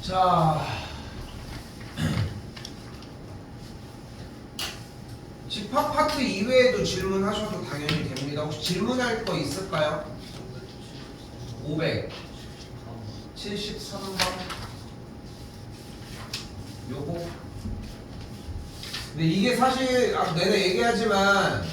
자, 집합 파트 이외에도 질문하셔도 당연히 됩니다. 혹시 질문할 거 있을까요? 573번 요거. 근데 이게 사실 내내 얘기하지만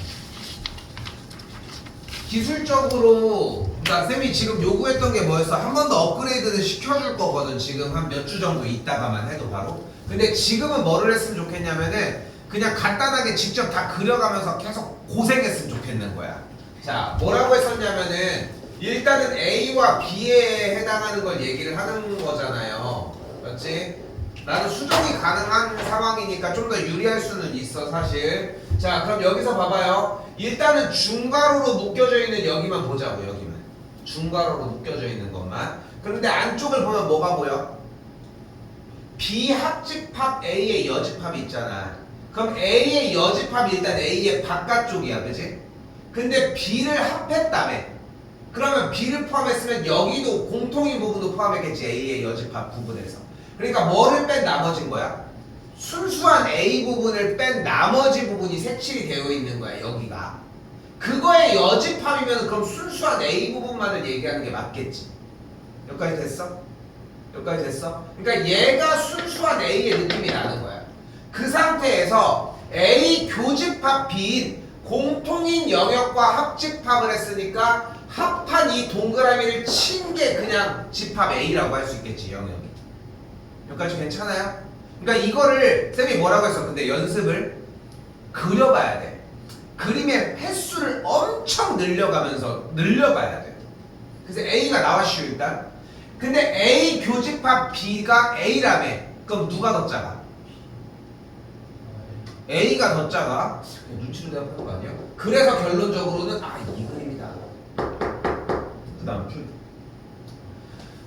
기술적으로 그러니까 쌤이 지금 요구했던 게 뭐였어? 한 번 더 업그레이드는 시켜줄 거거든. 지금 한 몇 주 정도 있다가만 해도 바로. 근데 지금은 뭐를 했으면 좋겠냐면은 그냥 간단하게 직접 다 그려가면서 계속 고생했으면 좋겠는 거야. 자, 뭐라고 했었냐면은 일단은 A와 B에 해당하는 걸 얘기를 하는 거잖아요. 그렇지? 나는 수정이 가능한 상황이니까 좀 더 유리할 수는 있어 사실. 자, 그럼 여기서 봐봐요. 일단은 중괄호로 묶여져 있는 여기만 보자고. 여기만 중괄호로 묶여져 있는 것만. 그런데 안쪽을 보면 뭐가 보여? 비합집합 A의 여집합이 있잖아. 그럼 A의 여집합이 일단 A의 바깥쪽이야, 그지? 근데 B를 합했다며. 그러면 B를 포함했으면 여기도 공통인 부분도 포함했겠지. A의 여집합 부분에서. 그러니까 뭐를 뺀 나머지인 거야? 순수한 A 부분을 뺀 나머지 부분이 색칠이 되어 있는 거야, 여기가. 그거의 여집합이면 그럼 순수한 A 부분만을 얘기하는 게 맞겠지. 여기까지 됐어? 여기까지 됐어? 그러니까 얘가 순수한 A의 느낌이 나는 거야. 그 상태에서 A 교집합 B인 공통인 영역과 합집합을 했으니까 합한 이 동그라미를 친 게 그냥 집합 A라고 할 수 있겠지, 영역이. 여기까지 괜찮아요? 그러니까 이거를 쌤이 뭐라고 했어? 근데 연습을 그려봐야 돼. 그림의 횟수를 엄청 늘려봐야 돼. 그래서 A가 나왔슈 일단. 근데 A 교집합 B가 A라며. 그럼 누가 더 작아? A가 더 작아. 눈치를 대답하는 거 아니야? 그래서 결론적으로는 이 그림이다. 그 다음 풀.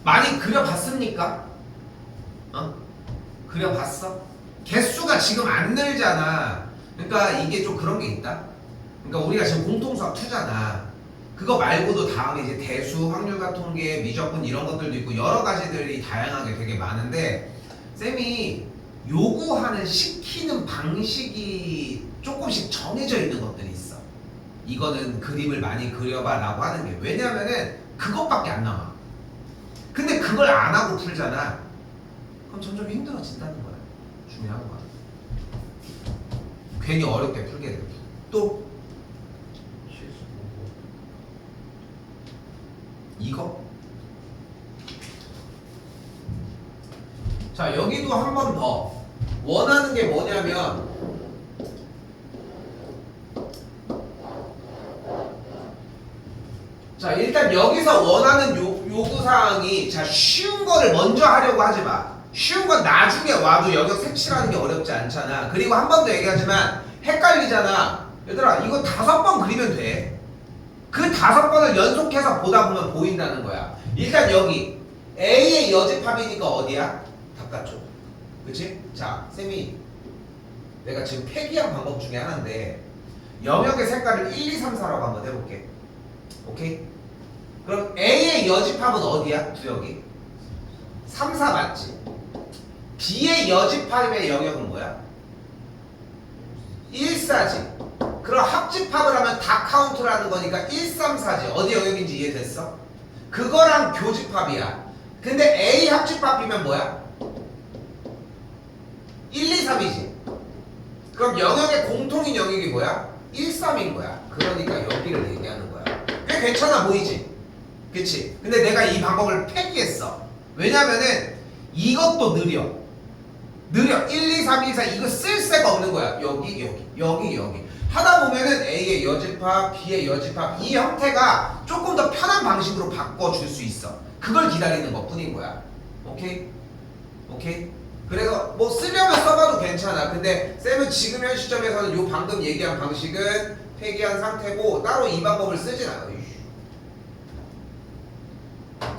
많이 그려봤습니까? 그려봤어? 개수가 지금 안 늘잖아. 그러니까 이게 좀 그런 게 있다. 그러니까 우리가 지금 공통수학 2잖아. 그거 말고도 다음에 이제 대수, 확률과 통계, 미적분 이런 것들도 있고 여러 가지들이 다양하게 되게 많은데 쌤이 요구하는 시키는 방식이 조금씩 정해져 있는 것들이 있어. 이거는 그림을 많이 그려봐 라고 하는 게. 왜냐면은 그것밖에 안 나와. 근데 그걸 안 하고 풀잖아. 그럼 점점 힘들어진다는 거야. 중요한 거야. 괜히 어렵게 풀게 되고. 또 이거. 자, 여기도 한 번 더 원하는 게 뭐냐면 자, 일단 여기서 원하는 요구사항이 자, 쉬운 거를 먼저 하려고 하지 마. 쉬운 건 나중에 와도 영역 색칠하는 게 어렵지 않잖아. 그리고 한 번 더 얘기하지만 헷갈리잖아. 얘들아, 이거 5번 그리면 돼. 그 5번을 연속해서 보다 보면 보인다는 거야. 일단 여기 A의 여집합이니까 어디야? 바깥쪽. 그치? 자, 쌤이 내가 지금 폐기한 방법 중에 하나인데 영역의 색깔을 1, 2, 3, 4라고 한번 해볼게. 오케이? 그럼 A의 여집합은 어디야? 구역이? 3, 4 맞지? B의 여집합의 영역은 뭐야? 1, 4지. 그럼 합집합을 하면 다 카운트를 하는 거니까 1, 3, 4지. 어디 영역인지 이해됐어? 그거랑 교집합이야. 근데 A 합집합이면 뭐야? 1, 2, 3이지. 그럼 영역의 공통인 영역이 뭐야? 1, 3인 거야. 그러니까 여기를 얘기하는 거야. 꽤 괜찮아 보이지? 그치? 근데 내가 이 방법을 폐기했어. 왜냐면은 이것도 느려. 1, 2, 3, 1, 4 이거 쓸 새가 없는 거야. 여기 하다 보면은 A의 여집합, B의 여집합 이 형태가 조금 더 편한 방식으로 바꿔줄 수 있어. 그걸 기다리는 것 뿐인 거야. 오케이? 그래서 뭐 쓰려면 써봐도 괜찮아. 근데 쌤은 지금 현 시점에서는 요 방금 얘기한 방식은 폐기한 상태고 따로 이 방법을 쓰진 않아.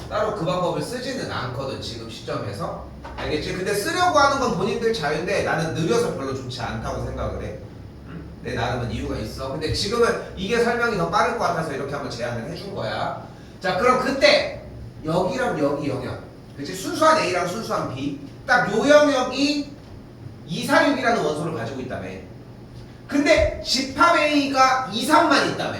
따로 그 방법을 쓰지는 않거든 지금 시점에서. 알겠지? 근데 쓰려고 하는 건 본인들 자유인데 나는 느려서 별로 좋지 않다고 생각을 해. 내 나름은 이유가 있어. 근데 지금은 이게 설명이 더 빠를 것 같아서 이렇게 한번 제안을 해준 거야. 자, 그럼 그때 여기랑 여기 영역 그치? 순수한 A랑 순수한 B. 딱 요 영역이 246이라는 원소를 가지고 있다며. 근데 집합 A가 2, 3만 있다며.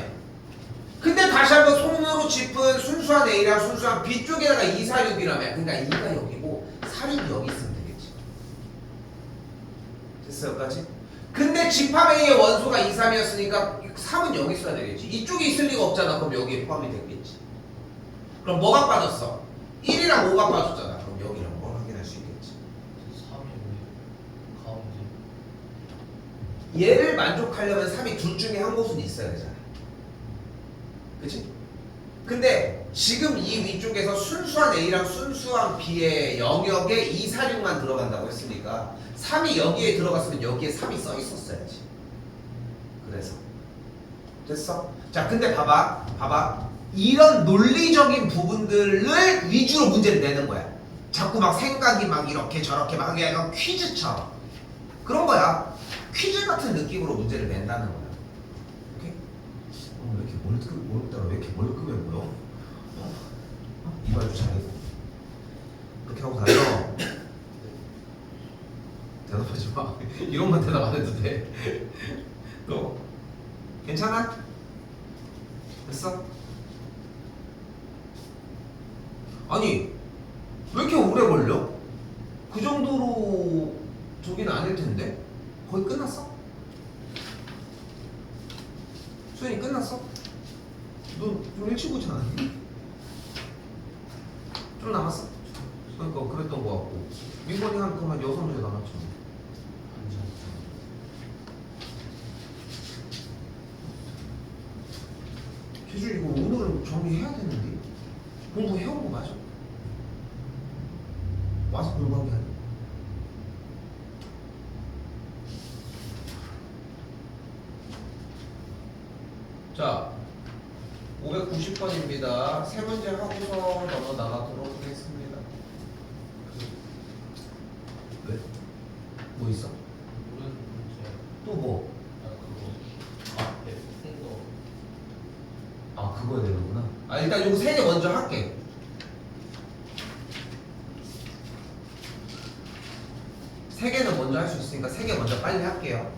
근데 다시 한번 손으로 짚은 순수한 A랑 순수한 B 쪽에다가 2, 4, 6이라며. 그러니까 2가 여기고 4, 6이 여기 있으면 되겠지. 됐어 여기까지? 근데 집합 A의 원소가 2, 3이었으니까 3은 여기 있어야 되겠지. 이쪽에 있을 리가 없잖아. 그럼 여기에 포함이 됐겠지. 그럼 뭐가 빠졌어? 1이랑 5가 빠졌잖아. 그럼 여기랑 뭘 확인할 수 있겠지. 3이 왜 가운데? 얘를 만족하려면 3이 둘 중에 한 곳은 있어야 되잖아. 그치? 근데 지금 이 위쪽에서 순수한 A랑 순수한 B의 영역에 2, 4, 6만 들어간다고 했으니까 3이 여기에 들어갔으면 여기에 3이 써 있었어야지. 그래서 됐어? 자 근데 봐봐 이런 논리적인 부분들을 위주로 문제를 내는 거야. 자꾸 막 생각이 막 이렇게 저렇게 막 하게 약간 퀴즈처럼 그런 거야. 퀴즈 같은 느낌으로 문제를 낸다는 거야. 오케이? 왜 이렇게 몰랐더라? 왜 이렇게 몰급해 보여? 이발도 잘하고 그렇게 하고 다녀. 대답하지 마. 이런 건 대답 안 해도 돼. 너 괜찮아? 됐어? 아니 왜 이렇게 오래 걸려? 그 정도로 저기는 아닐 텐데 거의 끝났어? 수현이 끝났어? 너 좀 일찍 오지 않았니? 좀 남았어? 그러니까 그랬던 거 같고 민건이 한 그만 6문제 남았죠. 기준 이거 오늘은 정리해야 되는데 공부해온 거 맞아? 와서 공부한 게 아니야. 자 590번입니다. 세 문제 하고서 넘어 나가도록 하겠습니다. 왜? 뭐 있어? 모르는 문제. 또 뭐? 그거 앞에 푼거. 아 그거야 되는구나. 아 일단 요거 세 개 먼저 할게. 세 개는 먼저 할 수 있으니까 세 개 먼저 빨리 할게요.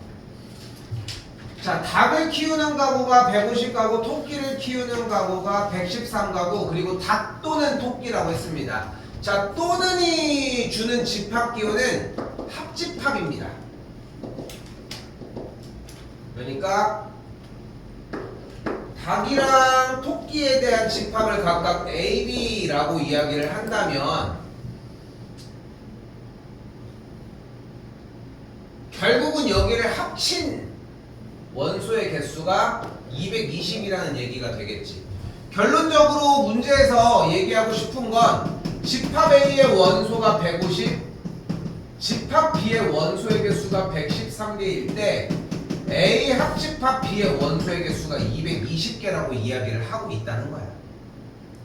자, 닭을 키우는 가구가 150가구, 토끼를 키우는 가구가 113가구, 그리고 닭 또는 토끼라고 했습니다. 자, 또는이 주는 집합 기호는 합집합입니다. 그러니까 닭이랑 토끼에 대한 집합을 각각 A, B라고 이야기를 한다면 결국은 여기를 합친 원소의 개수가 220이라는 얘기가 되겠지. 결론적으로 문제에서 얘기하고 싶은 건 집합 A의 원소가 150, 집합 B의 원소의 개수가 113개일 때 A 합집합 B의 원소의 개수가 220개라고 이야기를 하고 있다는 거야.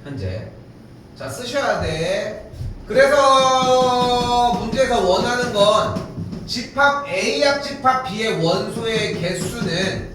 현재. 자, 쓰셔야 돼. 그래서 문제에서 원하는 건 집합 A 합집합 B의 원소의 개수는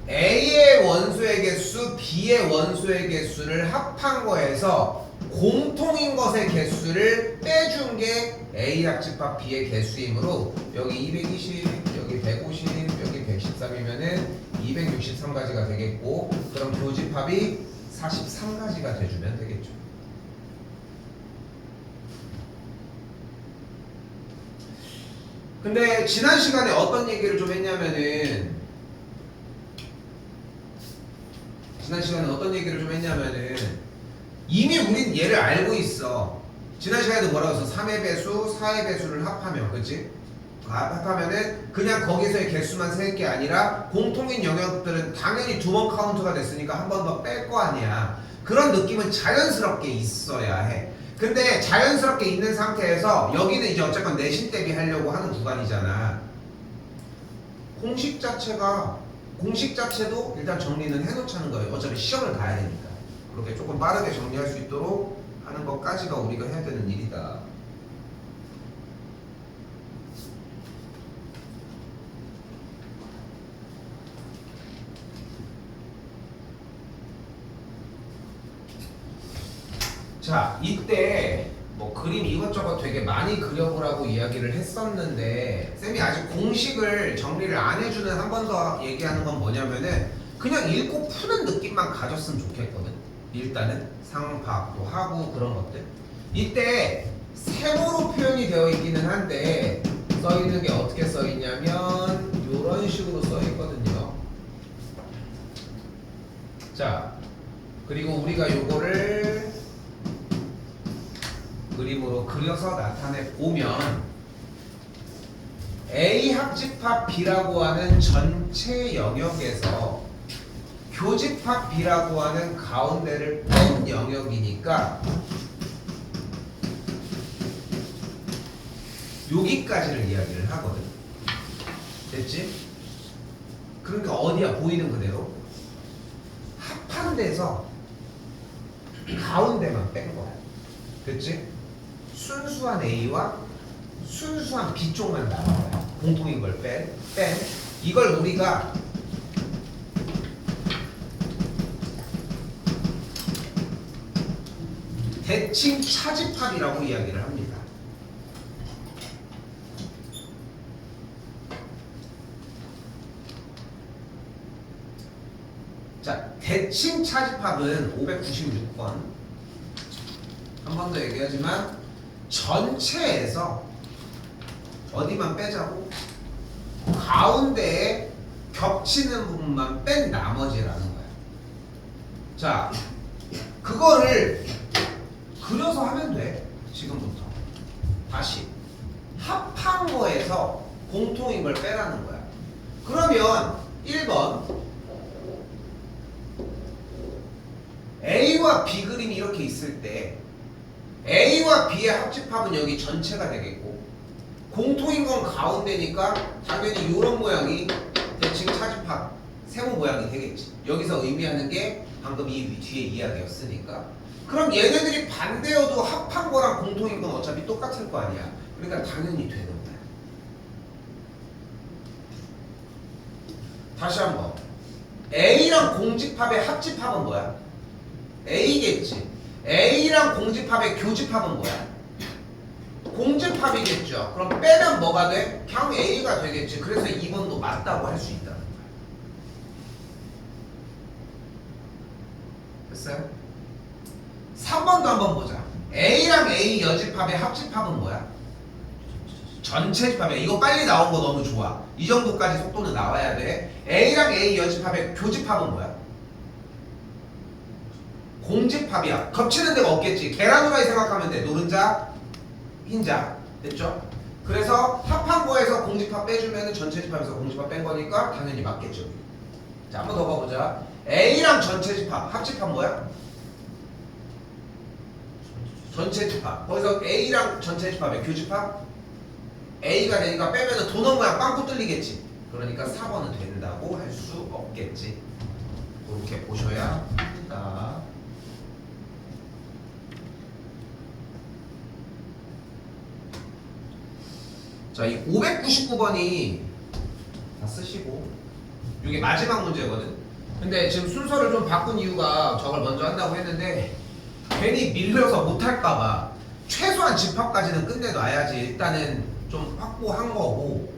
A의 원소의 개수, B의 원소의 개수를 합한 거에서 공통인 것의 개수를 빼준 게 A 합집합 B의 개수이므로 여기 220, 여기 150, 여기 113이면은 263가지가 되겠고 그럼 교집합이 43가지가 돼주면 되겠죠. 근데 지난 시간에 어떤 얘기를 좀 했냐면은 이미 우린 얘를 알고 있어. 지난 시간에도 뭐라고 했어? 3의 배수, 4의 배수를 합하면 그치? 합하면은 그냥 거기서의 개수만 셀 게 아니라 공통인 영역들은 당연히 2번 카운트가 됐으니까 한 번 더 뺄 거 아니야. 그런 느낌은 자연스럽게 있어야 해. 근데 자연스럽게 있는 상태에서 여기는 이제 어쨌건 내신 대비 하려고 하는 구간이잖아. 공식 자체도 일단 정리는 해놓자는 거예요. 어차피 시험을 가야 되니까. 그렇게 조금 빠르게 정리할 수 있도록 하는 것까지가 우리가 해야 되는 일이다. 자, 이때 뭐 그림 이것저것 되게 많이 그려보라고 이야기를 했었는데 쌤이 아직 공식을 정리를 안 해주는 한 번 더 얘기하는 건 뭐냐면은 그냥 읽고 푸는 느낌만 가졌으면 좋겠거든. 일단은 상황 파악도 하고 그런 것들. 이때 세모로 표현이 되어 있기는 한데 써 있는 게 어떻게 써 있냐면 이런 식으로 써 있거든요. 자, 그리고 우리가 요거를 그림으로 그려서 나타내 보면 A 합집합 B라고 하는 전체 영역에서 교집합 B라고 하는 가운데를 뺀 영역이니까 여기까지를 이야기를 하거든. 됐지? 그러니까 어디야? 보이는 그대로 합한 데서 가운데만 뺀 거야. 됐지? 순수한 A와 순수한 B 쪽만 나와요. 공통인 걸 뺀. 이걸 우리가 대칭 차집합이라고 이야기를 합니다. 자, 대칭 차집합은 596번 한 번 더 얘기하지만 전체에서 어디만 빼자고? 가운데에 겹치는 부분만 뺀 나머지라는 거야. 자, 그거를 그려서 하면 돼. 지금부터 다시 합한 거에서 공통인 걸 빼라는 거야. 그러면 1번 A와 B 그림이 이렇게 있을 때 A와 B의 합집합은 여기 전체가 되겠고 공통인 건 가운데니까 당연히 이런 모양이 대칭 차집합 세모 모양이 되겠지. 여기서 의미하는 게 방금 이 뒤에 이야기였으니까. 그럼 얘네들이 반대여도 합한 거랑 공통인 건 어차피 똑같을 거 아니야. 그러니까 당연히 되는 거야. 다시 한번 A랑 공집합의 합집합은 뭐야? A겠지. A랑 공집합의 교집합은 뭐야? 공집합이겠죠. 그럼 빼면 뭐가 돼? 그냥 A가 되겠지. 그래서 2번도 맞다고 할 수 있다는 거야. 됐어요? 3번도 한번 보자. A랑 A 여집합의 합집합은 뭐야? 전체 집합이야. 이거 빨리 나온 거 너무 좋아. 이 정도까지 속도는 나와야 돼. A랑 A 여집합의 교집합은 뭐야? 공집합이야. 겹치는 데가 없겠지. 계란 후라이 생각하면 돼. 노른자, 흰자. 됐죠? 그래서 합한 거에서 공집합 빼주면 전체 집합에서 공집합 뺀 거니까 당연히 맞겠죠. 자, 한번 더 봐보자. A랑 전체 집합, 합집합 뭐야? 전체 집합. 거기서 A랑 전체 집합의 교집합? A가 되니까 빼면은 도넛 모양 빵꾸 뚫리겠지. 그러니까 4번은 된다고 할 수 없겠지. 그렇게 보셔야 합니다. 자, 이 599번이 다 쓰시고 이게 마지막 문제거든. 근데 지금 순서를 좀 바꾼 이유가 저걸 먼저 한다고 했는데 괜히 밀려서 못할까봐 최소한 집합까지는 끝내놔야지 일단은 좀 확보한 거고,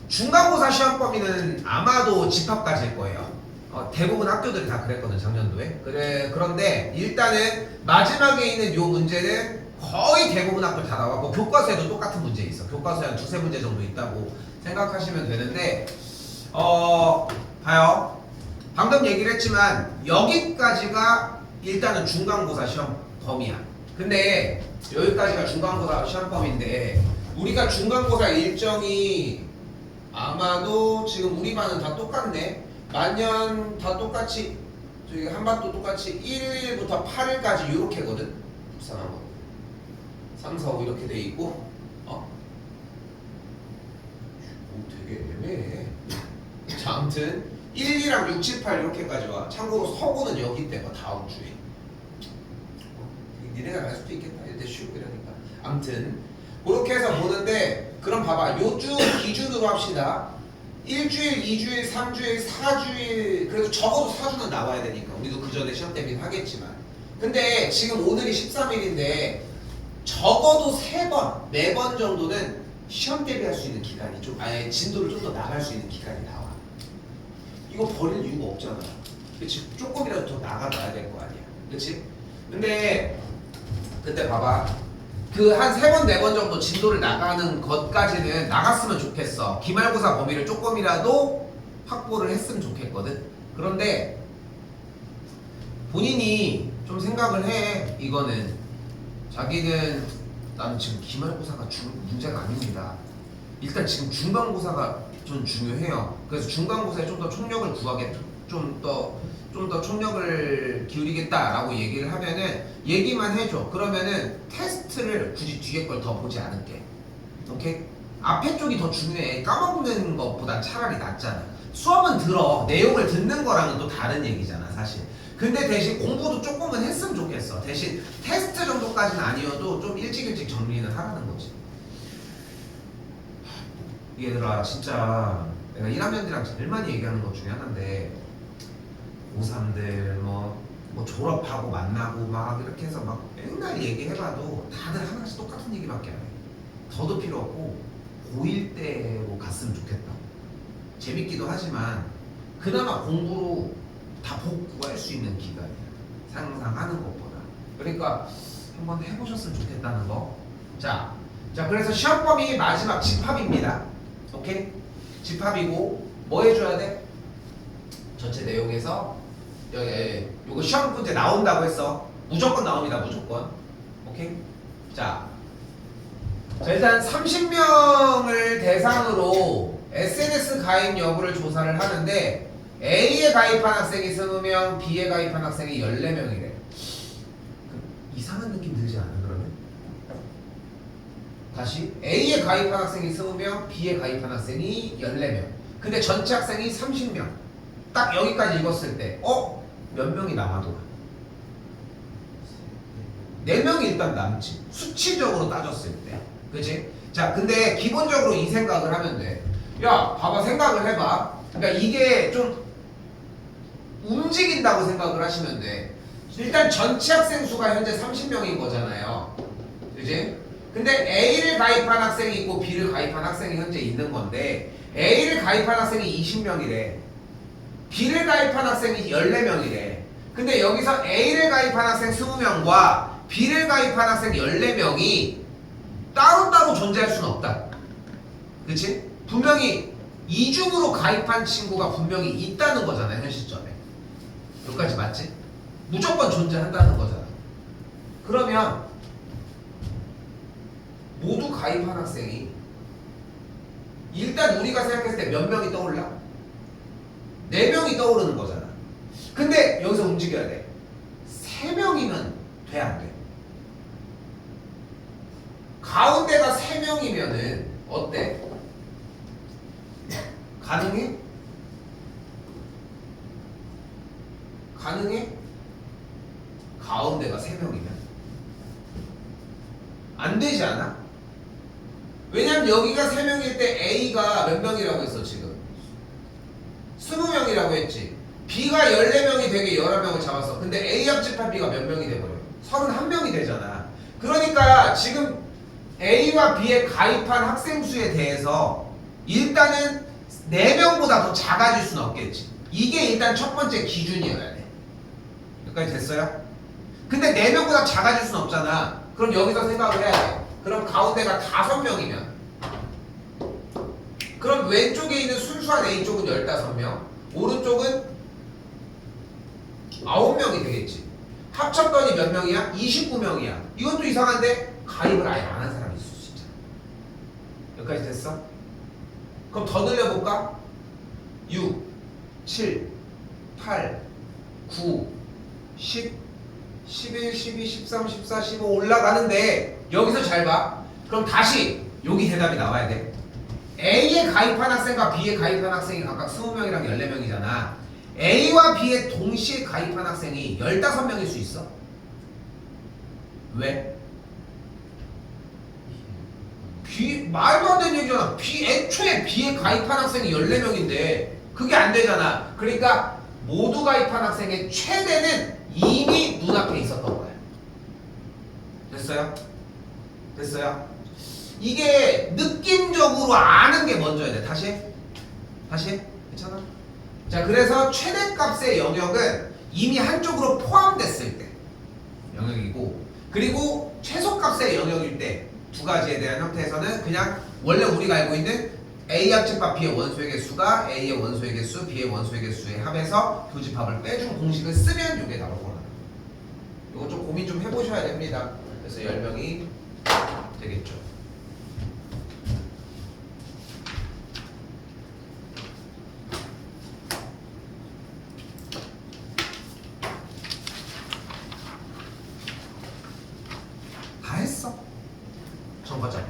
중간고사 시험 범위는 아마도 집합까지일 거예요. 대부분 학교들이 다 그랬거든 작년도에. 그런데 일단은 마지막에 있는 요 문제는 거의 대부분 학교 다 나와. 뭐 교과서에도 똑같은 문제 있어. 교과서에 한 두세 문제 정도 있다고 생각하시면 되는데, 봐요. 방금 얘기를 했지만 여기까지가 일단은 중간고사 시험 범위야. 근데 여기까지가 중간고사 시험 범위인데 우리가 중간고사 일정이 아마도 지금 우리 반은 다 똑같네. 만년 다 똑같이, 저기 한반도 똑같이 1일부터 8일까지 이렇게거든. 부산한 거 3, 4, 5 이렇게 돼 있고, 되게 애매해. 자, 아무튼 1, 2랑 6, 7, 8 이렇게까지 와. 참고로 서고는 여기 때가 다음 주에. 니네가 갈 수도 있겠다. 이때 쉬고 이러니까. 아무튼 그렇게 해서 보는데, 그럼 봐봐. 요 주 기준으로 합시다. 1주일, 2주일, 3주일, 4주일, 그래도 적어도 4주는 나와야 되니까 우리도 그 전에 시험 대비는 하겠지만 근데 지금 오늘이 13일인데 적어도 3번, 4번 정도는 시험 대비할 수 있는 기간이 좀, 아예 진도를 좀 더 나갈 수 있는 기간이 나와. 이거 버릴 이유가 없잖아. 그치? 조금이라도 더 나가놔야 될 거 아니야. 그치? 근데 그때 봐봐. 그 한 3번, 4번 정도 진도를 나가는 것까지는 나갔으면 좋겠어. 기말고사 범위를 조금이라도 확보를 했으면 좋겠거든. 그런데 본인이 좀 생각을 해. 이거는 자기는 나는 지금 기말고사가 문제가 아닙니다. 일단 지금 중간고사가 좀 중요해요. 그래서 중간고사에 좀 더 총력을 구하겠다. 좀 더 총력을 기울이겠다라고 얘기를 하면은 얘기만 해줘. 그러면은 테스트를 굳이 뒤에 걸 더 보지 않을게. 오케이? 앞에 쪽이 더 중요해. 까먹는 것보다 차라리 낫잖아. 수업은 들어. 내용을 듣는 거랑은 또 다른 얘기잖아, 사실. 근데 대신 공부도 조금은 했으면 좋겠어. 대신 테스트 정도까지는 아니어도 좀 일찍 정리는 하라는 거지. 얘들아, 진짜 내가 1학년들이랑 제일 많이 얘기하는 것 중에 하나인데 고3들 뭐 졸업하고 만나고 막 이렇게 해서 막 맨날 얘기해봐도 다들 하나씩 똑같은 얘기밖에 안 해. 더도 필요 없고 고1 때로 갔으면 좋겠다. 재밌기도 하지만 그나마 공부로 다 복구할 수 있는 기간이야. 상상하는 것보다. 그러니까 한번 해보셨으면 좋겠다는 거. 자 그래서 시험 범위 마지막 집합입니다. 오케이? 집합이고 뭐 해줘야 돼? 전체 내용에서 요거 시험 문제 나온다고 했어. 무조건 나옵니다. 무조건. 오케이? 자 일단 30명을 대상으로 SNS 가입 여부를 조사를 하는데 A에 가입한 학생이 20명, B에 가입한 학생이 14명이래. 이상한 느낌 들지 않아 그러면? 다시 A에 가입한 학생이 20명, B에 가입한 학생이 14명. 근데 전체 학생이 30명. 딱 여기까지 읽었을 때 몇 명이 남아돌아? 4명이 일단 남지. 수치적으로 따졌을 때. 그치? 자, 근데 기본적으로 이 생각을 하면 돼. 야, 봐봐, 생각을 해봐. 그러니까 이게 좀 움직인다고 생각을 하시면 돼. 일단 전체 학생 수가 현재 30명인 거잖아요. 그치? 근데 A를 가입한 학생이 있고 B를 가입한 학생이 현재 있는 건데 A를 가입한 학생이 20명이래. B를 가입한 학생이 14명이래. 근데 여기서 A를 가입한 학생 20명과 B를 가입한 학생 14명이 따로따로 존재할 수는 없다. 그치? 분명히 이중으로 가입한 친구가 분명히 있다는 거잖아요, 현 시점에. 여기까지 맞지? 무조건 존재한다는 거잖아. 그러면 모두 가입한 학생이 일단 우리가 생각했을 때 몇 명이 떠올라? 4명이 떠오르는 거잖아. 근데 여기서 움직여야 돼. 3명이면 돼, 안 돼? 가운데가 3명이면은 어때? 가능해? 가능해? 가운데가 3명이면 안 되지 않아? 왜냐면 여기가 3명일 때 A가 몇 명이라고 했어 지금? 20명이라고 했지. B가 14명이 되게 11명을 잡았어. 근데 A 합집합 B가 몇 명이 돼버려? 31명이 되잖아. 그러니까 지금 A와 B에 가입한 학생 수에 대해서 일단은 4명보다 더 작아질 수는 없겠지. 이게 일단 첫 번째 기준이어야 돼. 여기까지 됐어요? 근데 4명보다 작아질 수는 없잖아. 그럼 여기서 생각을 해야 돼. 그럼 가운데가 5명이면 그럼 왼쪽에 있는 순수한 A쪽은 15명, 오른쪽은 9명이 되겠지. 합쳤더니 몇 명이야? 29명이야. 이것도 이상한데 가입을 아예 안 한 사람이 있을 수 있잖아. 여기까지 됐어? 그럼 더 늘려볼까? 6, 7, 8, 9, 10, 11, 12, 13, 14, 15 올라가는데 여기서 잘 봐. 그럼 다시 여기 대답이 나와야 돼. A에 가입한 학생과 B에 가입한 학생이 각각 20명이랑 14명이잖아. A와 B에 동시에 가입한 학생이 15명일 수 있어? 왜? 말도 안 되는 얘기잖아. 애초에 B에 가입한 학생이 14명인데 그게 안 되잖아. 그러니까 모두 가입한 학생의 최대는 이미 눈앞에 있었던 거야. 됐어요? 됐어요? 이게 느낌적으로 아는 게 먼저야 돼. 다시 해. 다시 해. 괜찮아? 자, 그래서 최대값의 영역은 이미 한쪽으로 포함됐을 때 영역이고, 그리고 최소값의 영역일 때 두 가지에 대한 형태에서는 그냥 원래 우리가 알고 있는 A 합집합 B의 원소의 개수가 A의 원소의 개수, B의 원소의 개수의 합에서 교집합을 빼준 공식을 쓰면 이게 나오거나. 이거 좀 고민 좀 해보셔야 됩니다. 그래서 10명이 되겠죠. 다 했어. 정과자표.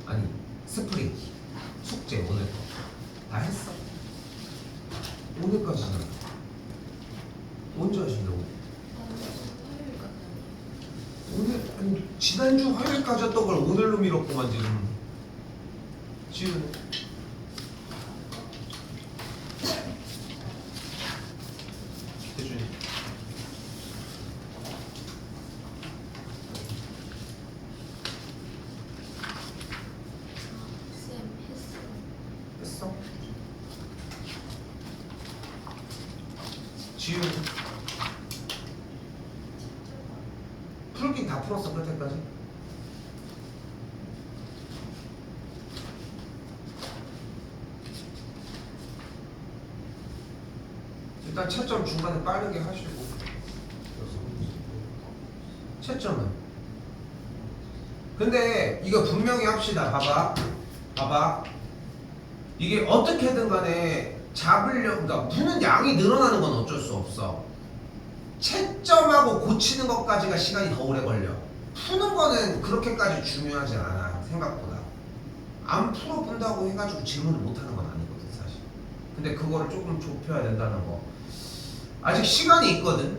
아니, 스프링, 숙제 오늘 다 했어. 오늘까지는 언제 하시려고? 오늘 아니 지난주 화요일까지 했던 걸 오늘로 미뤘구만 지금. 대준이. 했어? 지금 풀긴 다 풀었어 끝에까지. 일단 채점 중간에 빠르게 하시고. 채점은 근데 이거 분명히 합시다. 봐봐 이게 어떻게든 간에 그러니까 푸는 양이 늘어나는 건 어쩔 수 없어. 채점하고 고치는 것까지가 시간이 더 오래 걸려. 푸는 거는 그렇게까지 중요하지 않아. 생각보다 안 풀어본다고 해가지고 질문을 못하는 건 아니거든 사실. 근데 그거를 조금 좁혀야 된다는 거. 아직 시간이 있거든.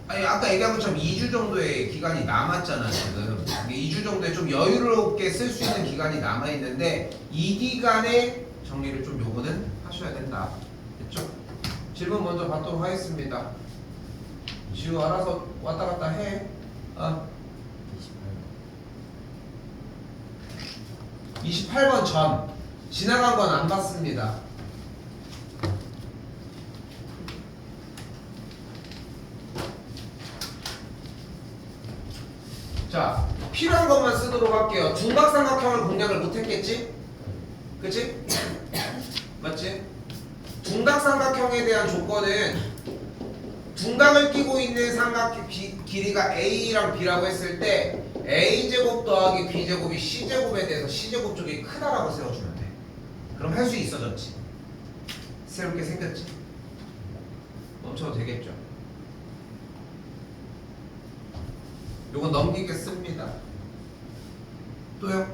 아니 아까 얘기한 것처럼 2주 정도의 기간이 남았잖아 지금. 2주 정도에 좀 여유롭게 쓸 수 있는 기간이 남아있는데 이 기간에 정리를 좀 요거는 하셔야 된다. 됐죠? 질문 먼저 받도록 하겠습니다. 지우 알아서 왔다 갔다 해. 28번 전 지나간 건 안 봤습니다. 자, 필요한 것만 쓰도록 할게요. 둔각삼각형을 공략을 못했겠지? 그치? 맞지? 둔각삼각형에 대한 조건은 둔각을 끼고 있는 삼각 길이가 A랑 B라고 했을 때 A제곱 더하기 B제곱이 C제곱에 대해서 C제곱 쪽이 크다라고 세워주면 돼. 그럼 할 수 있어졌지. 새롭게 생겼지. 멈춰도 되겠죠. 요건 넘기겠습니다. 또요?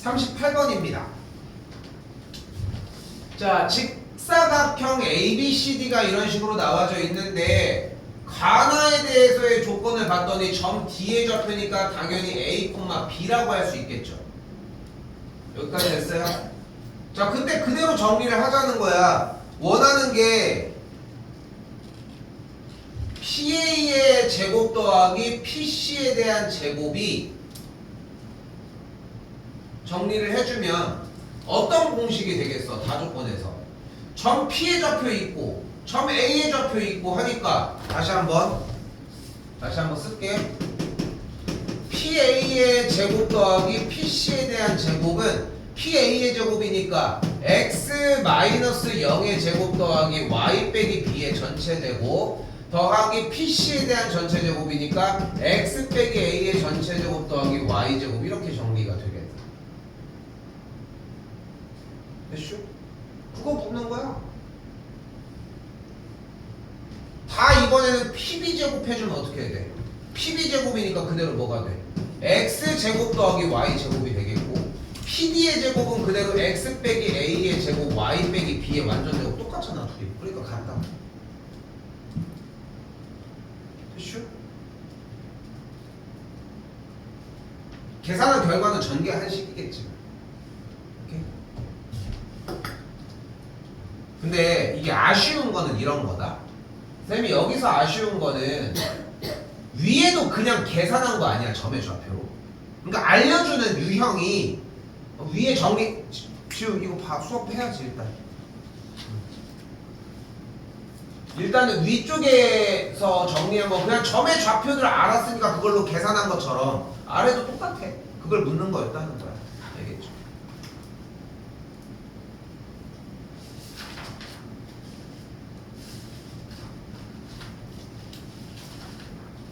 (38번입니다) 자, 직사각형 ABCD가 이런 식으로 나와져 있는데 가나에 대해서의 조건을 봤더니 점 D의 좌표니까 당연히 A, B라고 할 수 있겠죠. 여기까지 됐어요? 자, 근데 그대로 정리를 하자는 거야. 원하는 게 PA의 제곱 더하기 PC에 대한 제곱이 정리를 해주면 어떤 공식이 되겠어? 다조건에서 점 P의 좌표 있고 점 A의 좌표 있고 하니까 다시 한번 쓸게. PA의 제곱 더하기 PC에 대한 제곱은 PA의 제곱이니까 X-0의 제곱 더하기 Y 빼기 B의 전체 제곱 더하기 PC에 대한 전체 제곱이니까 X 빼기 A의 전체 제곱 더하기 Y 제곱 이렇게 정리가 되겠다. 됐슈? 그거 붙는 거야. 다 이번에는 PB제곱 해주면 어떻게 해야 돼? PB제곱이니까 그대로 뭐가 돼? X제곱 더하기 Y제곱이 되겠고 PD의 제곱은 그대로 X 빼기 A의 제곱 Y 빼기 B의 완전 제곱 똑같잖아 둘이. 그러니까 같다. 됐슈? 계산한 결과는 전개 한식이겠지. 오케이? 근데 이게 아쉬운 거는 이런 거다. 쌤이 여기서 아쉬운 거는 위에도 그냥 계산한 거 아니야, 점의 좌표로. 그러니까 알려주는 유형이 위에 정리. 지금 이거 수업해야지 일단. 일단은 위쪽에서 정리한 거 그냥 점의 좌표를 알았으니까 그걸로 계산한 것처럼 아래도 똑같아. 그걸 묻는 거였다는 거야. 알겠죠?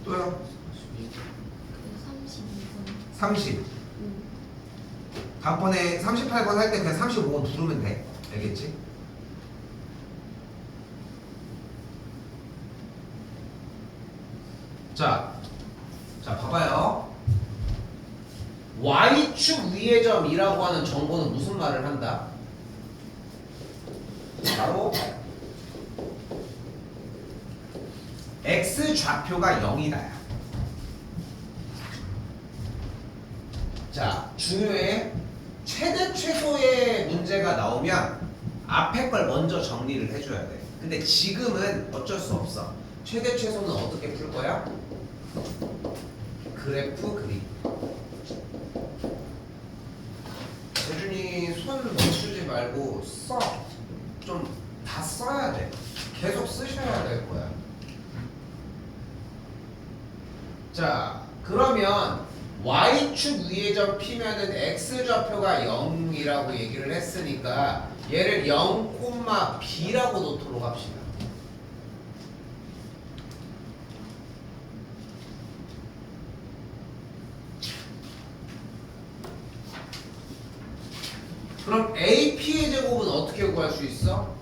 또요? 32번. 30. 다음번에 38번 할 때 그냥 35번 부르면 돼. 알겠지? 자, 봐봐요. Y축 위의 점이라고 하는 정보는 무슨 말을 한다? 바로 X 좌표가 0이다야. 자, 중요해. 최대 최소의 문제가 나오면 앞에 걸 먼저 정리를 해줘야 돼. 근데 지금은 어쩔 수 없어. 최대 최소는 어떻게 풀 거야? 그래프 그리기. 재준이 손 멈추지 말고 써. 좀 다 써야 돼. 계속 쓰셔야 될 거야. 자, 그러면 Y축 위의 점 P면은 X좌표가 0이라고 얘기를 했으니까 얘를 0, B라고 놓도록 합시다. 그럼 AP의 제곱은 어떻게 구할 수 있어?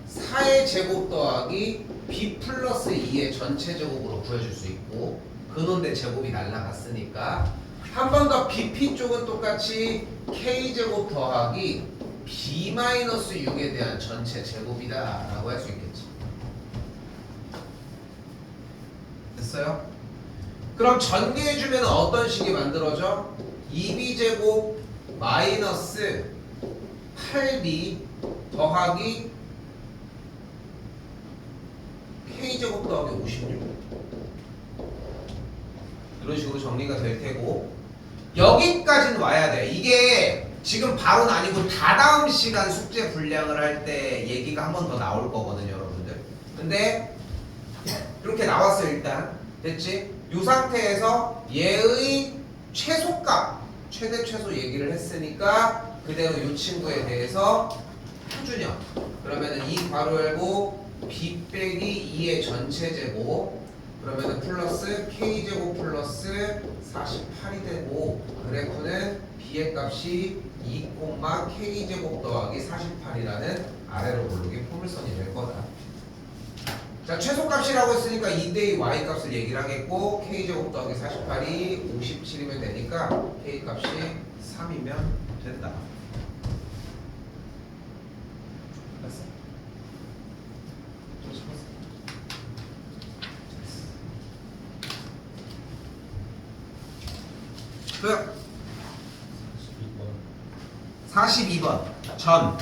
4의 제곱 더하기 B 플러스 2의 전체 제곱으로 구해줄 수 있고 근원대 제곱이 날라갔으니까 한 번 더 BP 쪽은 똑같이 K제곱 더하기 B-6에 대한 전체 제곱이다 라고 할 수 있겠지. 됐어요? 그럼 전개해주면 어떤 식이 만들어져? 2B제곱 마이너스 8B 더하기 K제곱 더하기 56 이런 식으로 정리가 될 테고 여기까지는 와야 돼. 이게 지금 바로는 아니고 다다음 시간 숙제 분량을 할 때 얘기가 한 번 더 나올 거거든요, 여러분들. 근데 이렇게 나왔어요. 일단 됐지? 이 상태에서 얘의 최소값 최대 최소 얘기를 했으니까 그대로 이 친구에 대해서 표준형 그러면은 이 괄호 열고 B 빼기 2의 전체 제곱 그러면은 플러스 K제곱 플러스 48이 되고 그래프는 B의 값이 2, K제곱 더하기 48이라는 아래로 오르기 포물선이 될 거다. 자, 최소값이라고 했으니까 2대2 Y값을 얘기를 하겠고 K제곱 더하기 48이 57이면 되니까 K값이 3이면 된다. 됐어? 좀 잡았어? 끝. 42번 전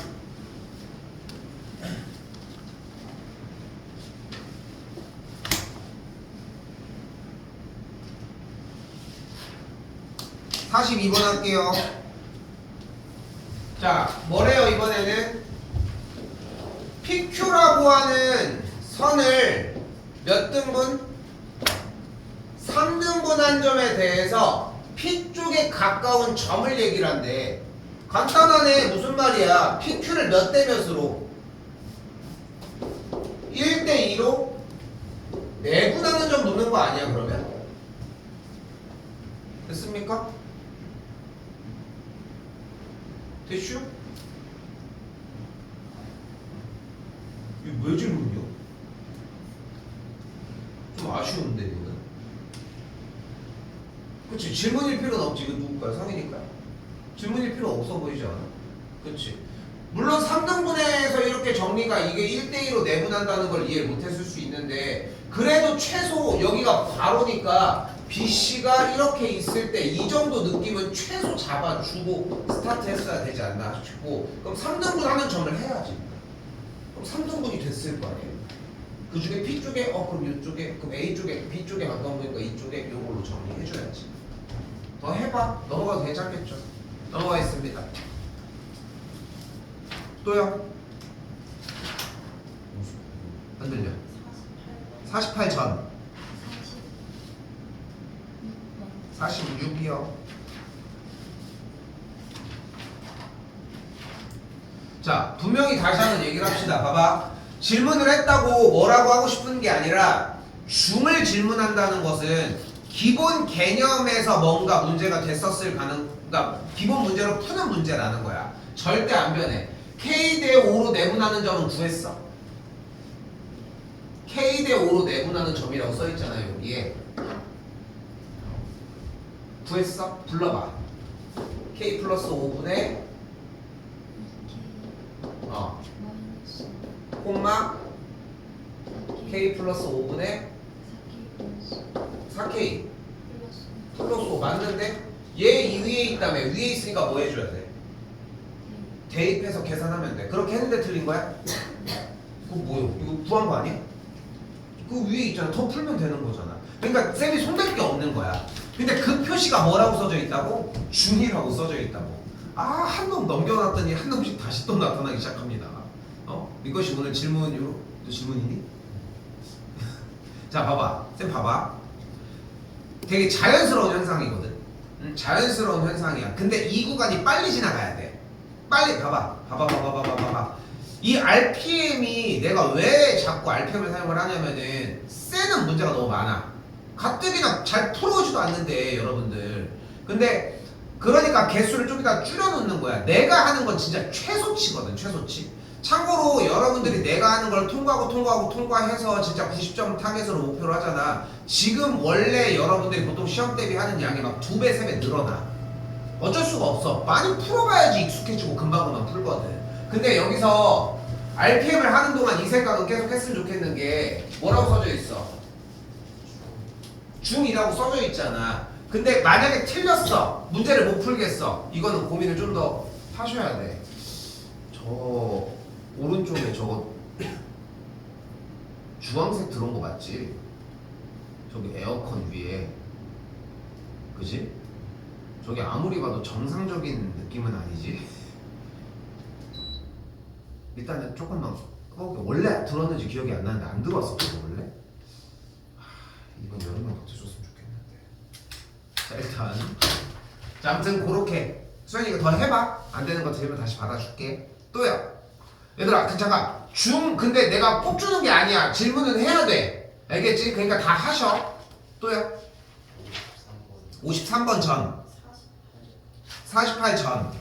42번 할게요. 자, 뭐래요 이번에는? PQ라고 하는 선을 몇 등분? 3등분한 점에 대해서 P쪽에 가까운 점을 얘기를 한대. 간단하네. 무슨 말이야? PQ를 몇 대 몇으로? 1대 2로 내분하는 점 놓는 거 아니야 그러면? 됐습니까? 됐슈? 이거 왜 질문이요? 좀 아쉬운데 이거는. 그치, 질문일 필요는 없지. 이거 누굴까요? 상이니까. 질문일 필요 없어 보이지 않아? 그치. 물론 3등분해서 이렇게 정리가 이게 1대2로 내분한다는 걸 이해 못했을 수 있는데 그래도 최소 여기가 괄호니까 BC가 이렇게 있을 때 이 정도 느낌은 최소 잡아주고 스타트 했어야 되지 않나 싶고 그럼 3등분 하는 점을 해야지. 그럼 3등분이 됐을 거 아니에요. 그 중에 B쪽에 그럼 이쪽에 그럼 A쪽에 B쪽에 가까운 거니까 이쪽에 이걸로 정리해줘야지. 더 해봐. 넘어가도 괜찮겠죠. 넘어가겠습니다. 또요? 흔들려. 48전 46이요. 자, 분명히 다시 한번 얘기를 합시다. 봐봐. 질문을 했다고 뭐라고 하고 싶은 게 아니라 중을 질문한다는 것은 기본 개념에서 뭔가 문제가 됐었을 그러니까 기본 문제로 푸는 문제라는 거야. 절대 안 변해. K 대 5로 내분하는 점은 구했어. K 대 5로 내분하는 점이라고 써있잖아요. 여기에. 구했어? 불러봐. K 플러스 5분의 콤마 K 플러스 5분의 4K 플러스 5 맞는데? 얘 이 위에 있다며. 위에 있으니까 뭐 해줘야 돼? 대입해서 계산하면 돼. 그렇게 했는데 틀린 거야? 그거 뭐요? 이거 구한 거 아니야? 그 위에 있잖아. 더 풀면 되는 거잖아. 그러니까 쌤이 손댈 게 없는 거야. 근데 그 표시가 뭐라고 써져 있다고? 중이라고 써져 있다고. 한 놈 넘겨놨더니 한 놈씩 다시 또 나타나기 시작합니다. 이것이 오늘 질문으로 또 질문이니? 자, 봐봐. 쌤 봐봐. 되게 자연스러운 현상이거든. 자연스러운 현상이야. 근데 이 구간이 빨리 지나가야 돼. 빨리 봐봐. 이 RPM이 내가 왜 자꾸 RPM을 사용을 하냐면은 쎄는 문제가 너무 많아. 가뜩이나 잘 풀어오지도 않는데 여러분들. 근데 그러니까 개수를 좀 이따 줄여놓는 거야. 내가 하는 건 진짜 최소치거든. 최소치. 참고로 여러분들이 내가 하는 걸 통과해서 진짜 90점 타겟으로 목표로 하잖아. 지금 원래 여러분들이 보통 시험 대비 하는 양이 막 2배, 3배 늘어나. 어쩔 수가 없어. 많이 풀어봐야지 익숙해지고 금방금방 풀거든. 근데 여기서 RPM을 하는 동안 이 생각은 계속 했으면 좋겠는 게 뭐라고 써져 있어? 중이라고 써져 있잖아. 근데 만약에 틀렸어. 문제를 못 풀겠어. 이거는 고민을 좀 더 하셔야 돼. 저 오른쪽에 저거 주황색 들어온 거 맞지? 저기 에어컨 위에. 그지? 저게 아무리 봐도 정상적인 느낌은 아니지? 일단은 조금만 원래 들었는지 기억이 안 나는데 안 들어왔었거든 원래? 이번 여름에 버텨줬으면 좋겠는데. 자, 일단 자, 아무튼 그렇게 수현이가 더 해봐. 안 되는 거 들으면 다시 받아줄게. 또요. 얘들아, 잠깐. 근데 내가 꼭 주는 게 아니야. 질문은 해야 돼. 알겠지? 그러니까 다 하셔. 또요. 53번 전. 48전.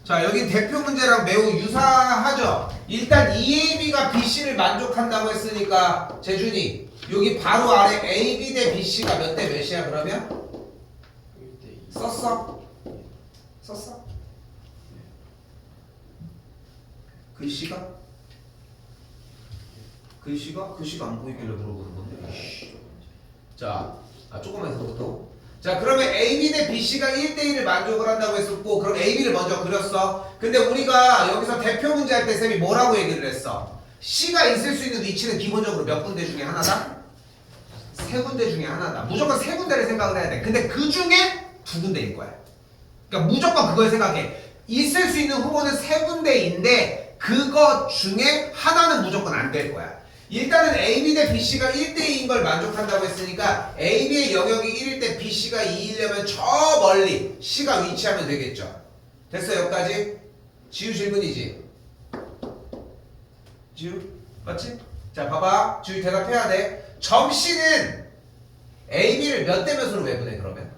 자, 여기 대표 문제랑 매우 유사하죠? 일단 EAB가 BC를 만족한다고 했으니까 재준이 여기 바로 아래 AB 대 BC가 몇 대 몇이야 그러면? 1대2 썼어? 썼어? 글씨가? 글씨가 안 보이길래 물어보는 건데. 자, 조금만 더부터. 자, 그러면 AB 대 BC가 1대1을 만족을 한다고 했었고, 그럼 AB를 먼저 그렸어. 근데 우리가 여기서 대표 문제 할 때 쌤이 뭐라고 얘기를 했어? C가 있을 수 있는 위치는 기본적으로 몇 군데 중에 하나다? 세 군데 중에 하나다. 무조건 세 군데를 생각을 해야 돼. 근데 그 중에 두 군데일 거야. 그러니까 무조건 그걸 생각해. 있을 수 있는 후보는 세 군데인데 그것 중에 하나는 무조건 안 될 거야. 일단은 AB 대 BC가 1대2인 걸 만족한다고 했으니까 AB의 영역이 1일 때 BC가 2이려면 저 멀리 C가 위치하면 되겠죠. 됐어 여기까지? 지우 질문이지? 지우? 맞지? 자 봐봐. 지우 대답해야 돼. 점 C는 AB를 몇 대 몇으로 배분해 그러면?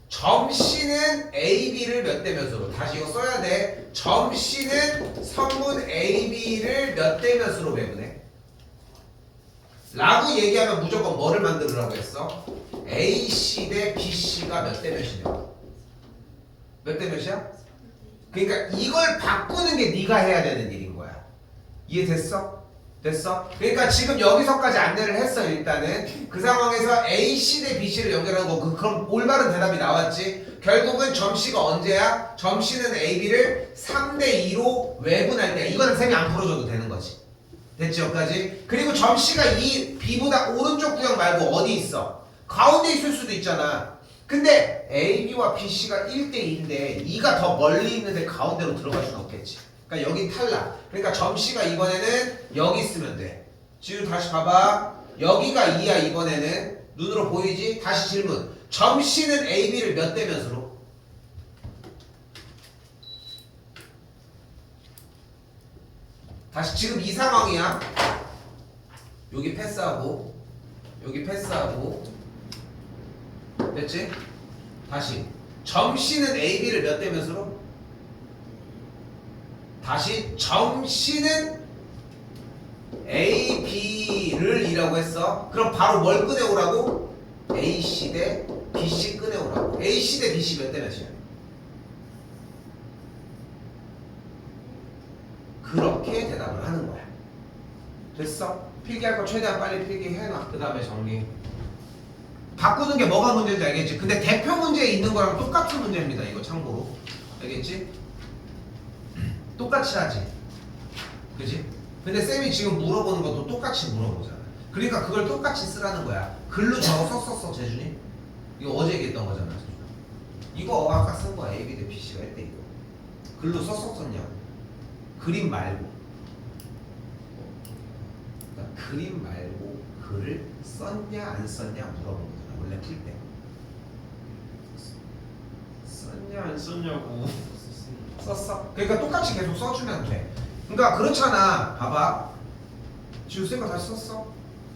점 C는 AB를 몇 대 몇으로? 다시 이거 써야 돼. 점 C는 성분 AB를 몇 대 몇으로 배분해? 라고 얘기하면 무조건 뭐를 만들으라고 했어? AC 대 BC가 몇 대 몇이냐? 몇 대 몇이야? 그러니까 이걸 바꾸는 게 네가 해야 되는 일인 거야. 이해됐어? 됐어? 그러니까 지금 여기서까지 안내를 했어. 일단은 그 상황에서 AC 대 BC를 연결하는 거 그럼 올바른 대답이 나왔지. 결국은 점C가 언제야? 점C는 AB를 3대 2로 외분할 때. 이거는 쌤이 안 풀어줘도 되는 거지. 됐지 여기까지? 그리고 점C가 이 B보다 오른쪽 구역 말고 어디 있어? 가운데 있을 수도 있잖아. 근데 AB와 BC가 1대2인데 2가 더 멀리 있는데 가운데로 들어갈 수는 없겠지. 그러니까 여기 탈락. 그러니까 점C가 이번에는 여기 쓰면 돼. 지금 다시 봐봐. 여기가 2야 이번에는. 눈으로 보이지? 다시 질문. 점C는 AB를 몇 대 몇으로? 다시 지금 이 상황이야. 여기 패스하고 여기 패스하고 됐지? 다시 점C는 AB를 몇 대 몇으로? 다시 점C는 AB를 이라고 했어. 그럼 바로 뭘 꺼내오라고? AC 대 BC 꺼내오라고. AC 대 BC 몇 대 몇이야? 그렇게 대답을 하는 거야. 됐어? 필기할 거 최대한 빨리 필기해놔. 그 다음에 정리. 바꾸는 게 뭐가 문제인지 알겠지? 근데 대표 문제에 있는 거랑 똑같은 문제입니다. 이거 참고로. 알겠지? 똑같이 하지. 그지? 근데 쌤이 지금 물어보는 것도 똑같이 물어보잖아. 그러니까 그걸 똑같이 쓰라는 거야. 글로 저거 썼었어, 재준이? 이거 어제 얘기했던 거잖아. 이거 아까 쓴 거야. AB 대 BC가 할 때 이거. 글로 썼었었냐고. 그림 말고. 그러니까 그림 말고 글을 썼냐 안 썼냐 물어본 거잖아. 원래 풀 때. 썼냐 안 썼냐고. 썼어. 그러니까 똑같이 계속 써주면 돼. 그러니까 그렇잖아. 봐봐. 지우 쌤거 다시 썼어.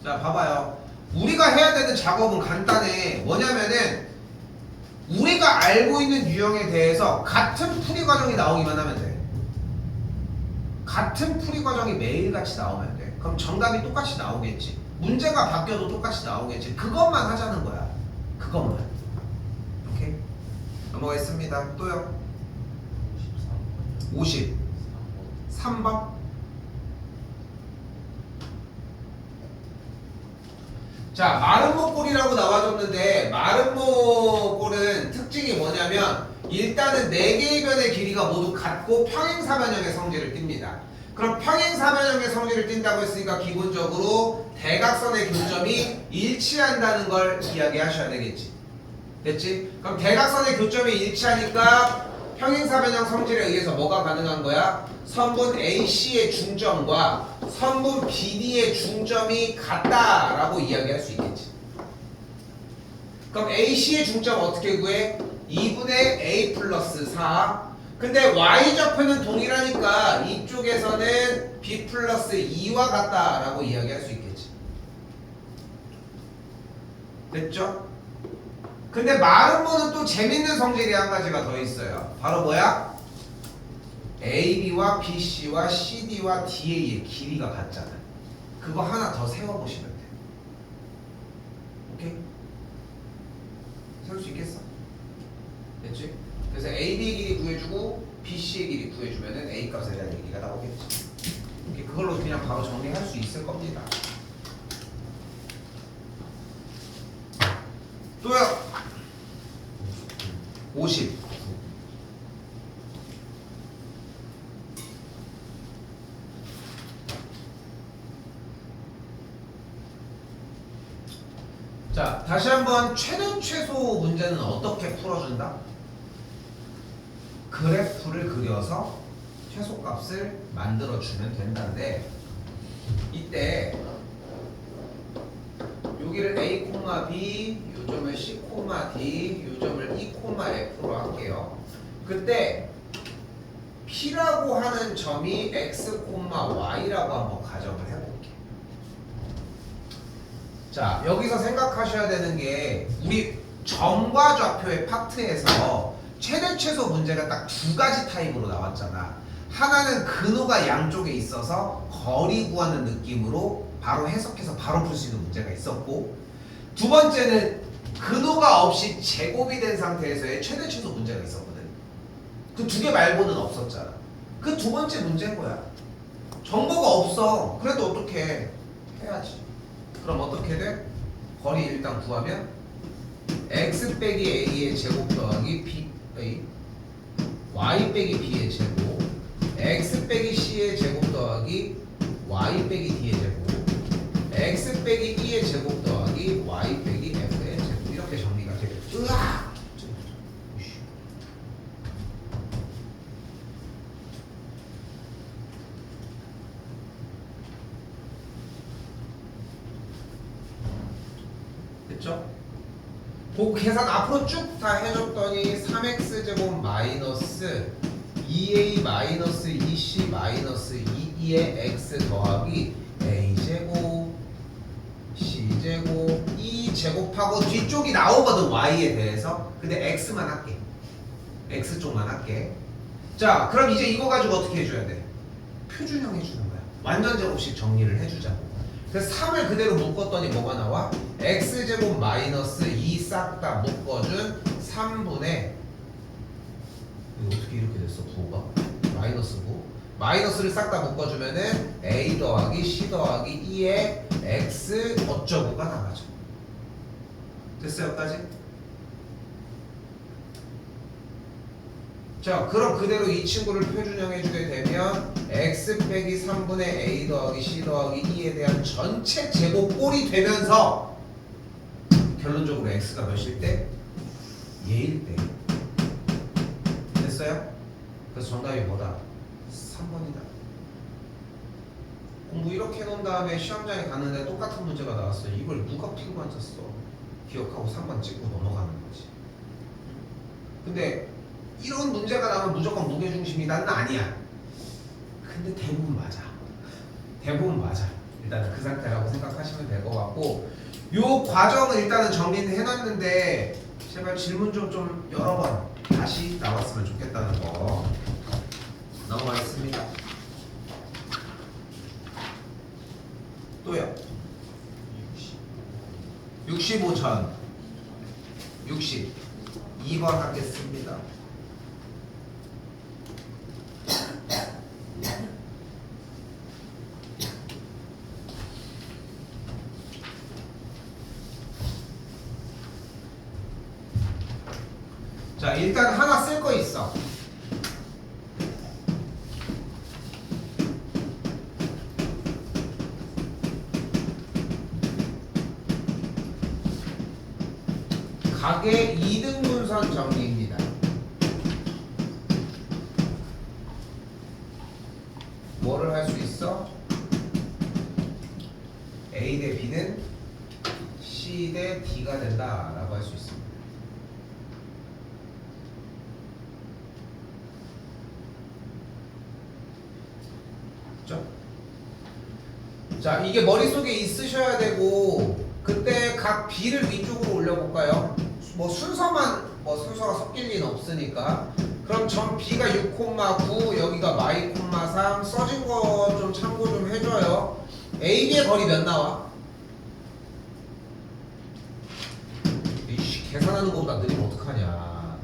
자 봐봐요. 우리가 해야 되는 작업은 간단해. 뭐냐면은 우리가 알고 있는 유형에 대해서 같은 풀이 과정이 나오기만 하면 돼. 같은 풀이 과정이 매일같이 나오면 돼. 그럼 정답이 똑같이 나오겠지. 문제가 바뀌어도 똑같이 나오겠지. 그것만 하자는 거야. 그것만. 오케이? 넘어가겠습니다. 또요. 53번. 자, 마름모꼴이라고 나와줬는데 마름모꼴은 특징이 뭐냐면 일단은 4개의 변의 길이가 모두 같고 평행사변형의 성질을 띱니다. 그럼 평행사변형의 성질을 띈다고 했으니까 기본적으로 대각선의 교점이 일치한다는 걸 이야기하셔야 되겠지. 됐지? 그럼 대각선의 교점이 일치하니까 평행사변형 성질에 의해서 뭐가 가능한 거야? 선분 AC의 중점과 선분 BD의 중점이 같다라고 이야기할 수 있겠지. 그럼 AC의 중점 어떻게 구해? 2분의 A 플러스 4. 근데 Y좌표는 동일하니까 이쪽에서는 B 플러스 2와 같다라고 이야기할 수 있겠지. 됐죠? 근데 마름모는 또 재밌는 성질이 한 가지가 더 있어요. 바로 뭐야? AB와 BC와 CD와 DA의 길이가 같잖아. 그거 하나 더 세워보시면 돼. 오케이? 세울 수 있겠어? 됐지? 그래서 AB의 길이 구해주고 BC의 길이 구해주면은 A 값에 대한 얘기가 나오겠지. 오케이? 그걸로 그냥 바로 정리할 수 있을 겁니다. 또요. 50. 자, 다시 한번 최대 최소 문제는 어떻게 풀어준다? 그래프를 그려서 최소값을 만들어주면 된다는데 이때 여기를 A, B, 요점을 C, D, 요점을 E, F로 할게요. 그때 P라고 하는 점이 X, Y라고 한번 가정을 해볼게요. 자, 여기서 생각하셔야 되는 게 우리 점과 좌표의 파트에서 최대 최소 문제가 딱 2가지 타입으로 나왔잖아. 하나는 근호가 양쪽에 있어서 거리 구하는 느낌으로 바로 해석해서 바로 풀 수 있는 문제가 있었고, 두 번째는 근호가 없이 제곱이 된 상태에서의 최대 최소 문제가 있었거든. 그 두 개 말고는 없었잖아. 그 두 번째 문제인 거야. 정보가 없어. 그래도 어떻게 해야지. 그럼 어떻게 돼? 거리 일단 구하면 x 빼기 a의 제곱 더하기 b a y 빼기 b의 제곱 x 빼기 c의 제곱 더하기 y 빼기 d의 제곱 x 빼기 e의 제곱 더하기 y 빼기 f의 제곱 이렇게 정리가 되겠죠. 으악! 됐죠? 그 계산 앞으로 쭉 다 해줬더니 3x제곱 마이너스 2a 마이너스 2c 마이너스 2의 x 더하기 a제곱 c제곱 2제곱하고 뒤쪽이 나오거든 y에 대해서. 근데 x만 할게. x쪽만 할게. 자 그럼 이제 이거 가지고 어떻게 해줘야 돼? 표준형 해주는 거야. 완전 제곱식 정리를 해주자고. 그래서 3을 그대로 묶었더니 뭐가 나와? x제곱 마이너스 2 싹 다 묶어준 3분의 이거 어떻게 이렇게 됐어? 9가? 마이너스 9 마이너스를 싹 다 묶어주면은 a 더하기 c 더하기 2의 x 어쩌고가 나가죠. 됐어요? 여기까지? 자 그럼 그대로 이 친구를 표준형 해주게 되면 x 빼기 3분의 a 더하기 c 더하기 2에 대한 전체 제곱꼴이 되면서 결론적으로 x가 몇일 때? 얘일 때. 됐어요? 그래서 정답이 뭐다? 3번이다. 공부 이렇게 해놓은 다음에 시험장에 갔는데 똑같은 문제가 나왔어요. 이걸 누가 풀고 앉았어? 기억하고 3번 찍고 넘어가는 거지. 근데 이런 문제가 나오면 무조건 무게중심이 나는 아니야. 근데 대부분 맞아. 대부분 맞아. 일단은 그 상태라고 생각하시면 될 것 같고 요 과정을 일단은 정리는 해놨는데 제발 질문 좀 여러 번 다시 나왔으면 좋겠다는 거 넘어가겠습니다. 또요. 65천 60 2번 하겠습니다. 자 일단 하나 쓸 거 있어. 각의 2등분선 정리입니다. 뭐를 할 수 있어? A 대 B는 C 대 D가 된다 라고 할 수 있습니다. 자 이게 머릿속에 있으셔야 되고 그때 각 B를 위쪽으로 올려볼까요? 뭐 순서만 순서가 섞일 리는 없으니까 그럼 점 B가 6,9 여기가 마이, 3 써진 거 좀 참고 좀 해줘요. AB의 거리 몇 나와? 이씨 계산하는 것보다 느리면 어떡하냐.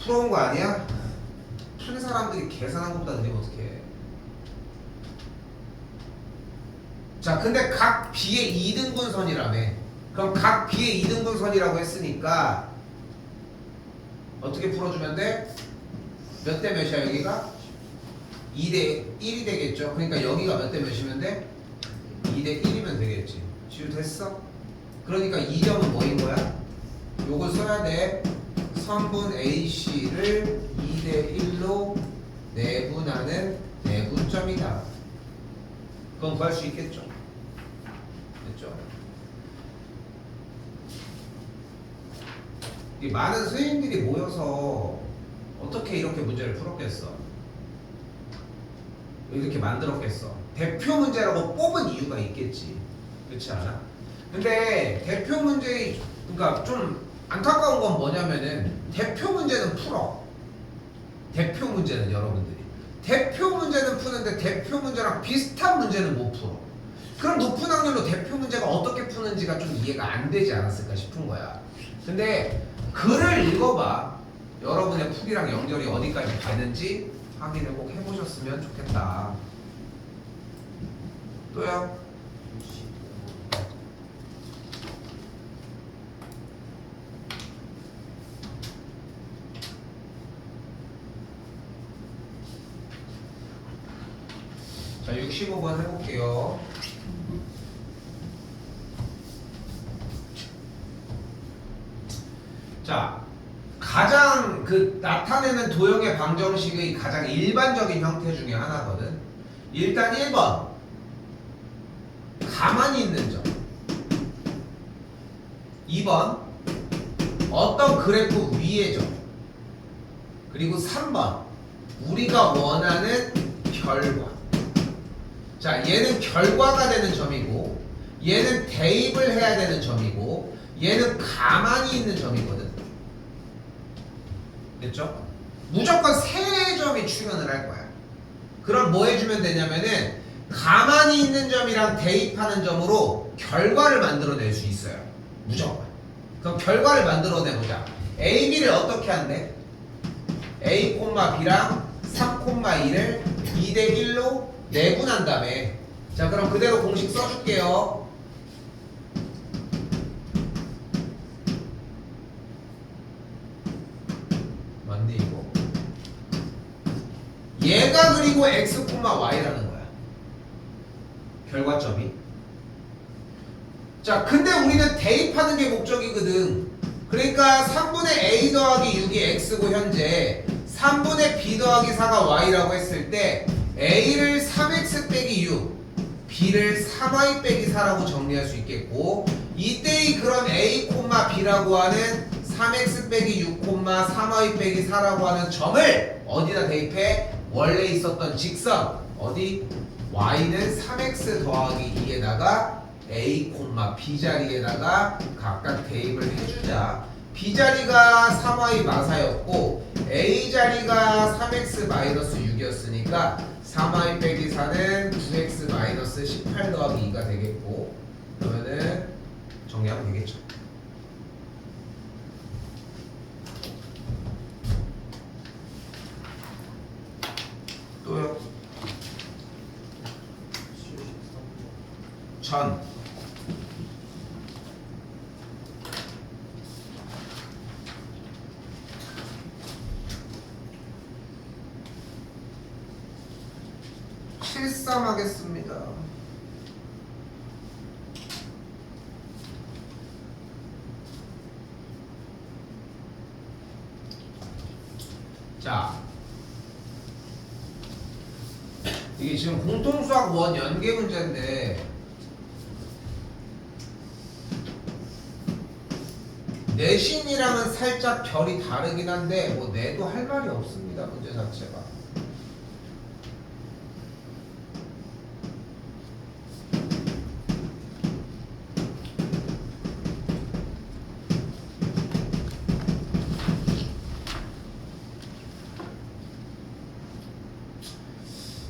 풀어온 거 아니야? 푼 사람들이 계산한 것보다 느리면 어떡해. 자 근데 각 B의 2등분선이라며. 그럼 각 B의 2등분선이라고 했으니까 어떻게 풀어주면 돼? 몇 대 몇이야 여기가? 2대 1이 되겠죠. 그러니까 여기가 몇 대 몇이면 돼? 2대 1이면 되겠지. 지우 됐어? 그러니까 이 점은 뭐인 거야? 요걸 써야 돼. 선분 AC를 2대 1로 내분하는 내분점이다. 그건 구할 수 있겠죠. 됐죠? 이 많은 선생님들이 모여서 어떻게 이렇게 문제를 풀었겠어? 이렇게 만들었겠어? 대표 문제라고 뽑은 이유가 있겠지. 그렇지 않아? 근데 대표 문제, 그러니까 좀 안타까운 건 뭐냐면은 대표 문제는 풀어. 대표 문제는 여러분들이 대표 문제는 푸는데 대표 문제랑 비슷한 문제는 못 풀어. 그럼 높은 확률로 대표 문제가 어떻게 푸는지가 좀 이해가 안 되지 않았을까 싶은 거야. 근데 글을 읽어봐. 여러분의 풀이랑 연결이 어디까지 가는지 확인을 꼭 해보셨으면 좋겠다. 또요? 자, 65번 해볼게요. 자, 가장 나타내는 도형의 방정식의 가장 일반적인 형태 중에 하나거든. 일단 1번 가만히 있는 점, 2번 어떤 그래프 위의 점, 그리고 3번 우리가 원하는 결과. 자, 얘는 결과가 되는 점이고, 얘는 대입을 해야 되는 점이고, 얘는 가만히 있는 점이거든. 됐죠? 무조건 세 점이 출현을 할 거야. 그럼 뭐 해주면 되냐면은 가만히 있는 점이랑 대입하는 점으로 결과를 만들어낼 수 있어요. 무조건. 그럼 결과를 만들어내보자. A, B를 어떻게 한대? A, B랑 3, 2를 2대 1로 내분한 다음에, 자, 그럼 그대로 공식 써줄게요. 맞네 이거. 얘가 그리고 x, y라는 거야. 결과점이. 자, 근데 우리는 대입하는 게 목적이거든. 그러니까 3분의 a 더하기 6이 x고 현재 3분의 b 더하기 4가 y라고 했을 때 a를 3x 빼기 6, b를 3y 빼기 4라고 정리할 수 있겠고, 이때의 그런 a, b라고 하는 3x 빼기 6, 3y 빼기 4라고 하는 점을 어디다 대입해? 원래 있었던 직선 어디? y는 3x 더하기 2에다가 a, b 자리에다가 각각 대입을 해주자. b 자리가 3y 마사였고 a 자리가 3x 마이너스 6이었으니까 3y 빼기 4는 9x 마이너스 18 더하기 2가 되겠고, 그러면은 정리하면 되겠죠. 또요? 전 실삼하겠습니다. 자, 이게 지금 공통수학 원 연계 문제인데 내신이랑은 살짝 결이 다르긴 한데 뭐 내도 할 말이 없습니다. 문제 자체가.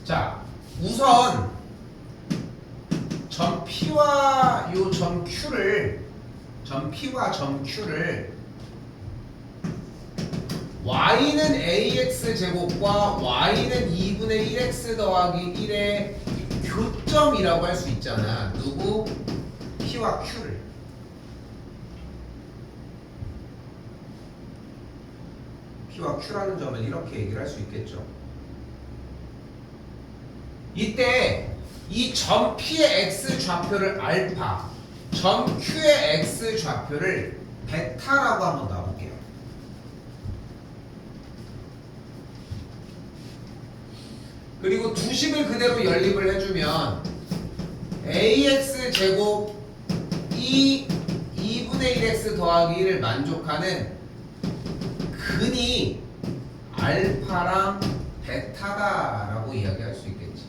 자, 우선 점 P와 요 점 Q를 y는 ax 제곱과 y는 2분의 1x 더하기 1의 교점이라고 할 수 있잖아. 누구? P와 Q를. P와 Q라는 점을 이렇게 얘기를 할 수 있겠죠. 이때 이 점 P의 x 좌표를 알파, 점 Q의 x 좌표를 베타라고 한번 놔볼게요. 그리고 두식을 그대로 연립을 해주면 ax 제곱 2분의 1x 더하기 1을 만족하는 근이 알파랑 베타다라고 이야기할 수 있겠지.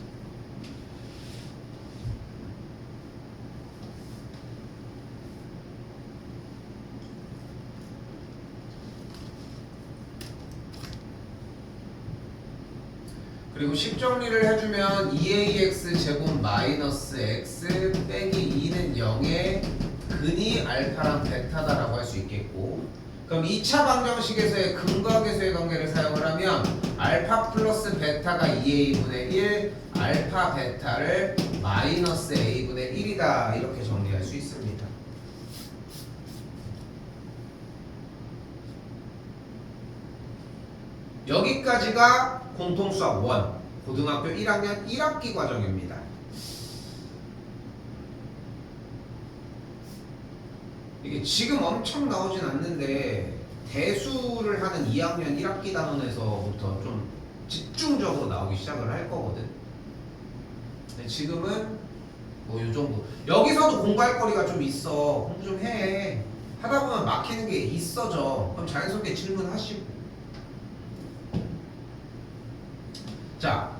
그리고 식 정리를 해주면 2ax 제곱 마이너스 x 빼기 2는 0의 근이 알파랑 베타다라고 할 수 있겠고, 그럼 2차 방정식에서의 근각계수의 관계를 사용을 하면 알파 플러스 베타가 2a분의 1, 알파 베타를 마이너스 a분의 1이다 이렇게 정리할 수 있습니다. 여기까지가 공통수학 1 고등학교 1학년 1학기 과정입니다. 이게 지금 엄청 나오진 않는데 대수를 하는 2학년 1학기 단원에서부터 좀 집중적으로 나오기 시작을 할 거거든. 근데 지금은 뭐 요 정도. 여기서도 공부할 거리가 좀 있어. 공부 좀 해. 하다 보면 막히는 게 있어져. 그럼 자연스럽게 질문하시고. 자,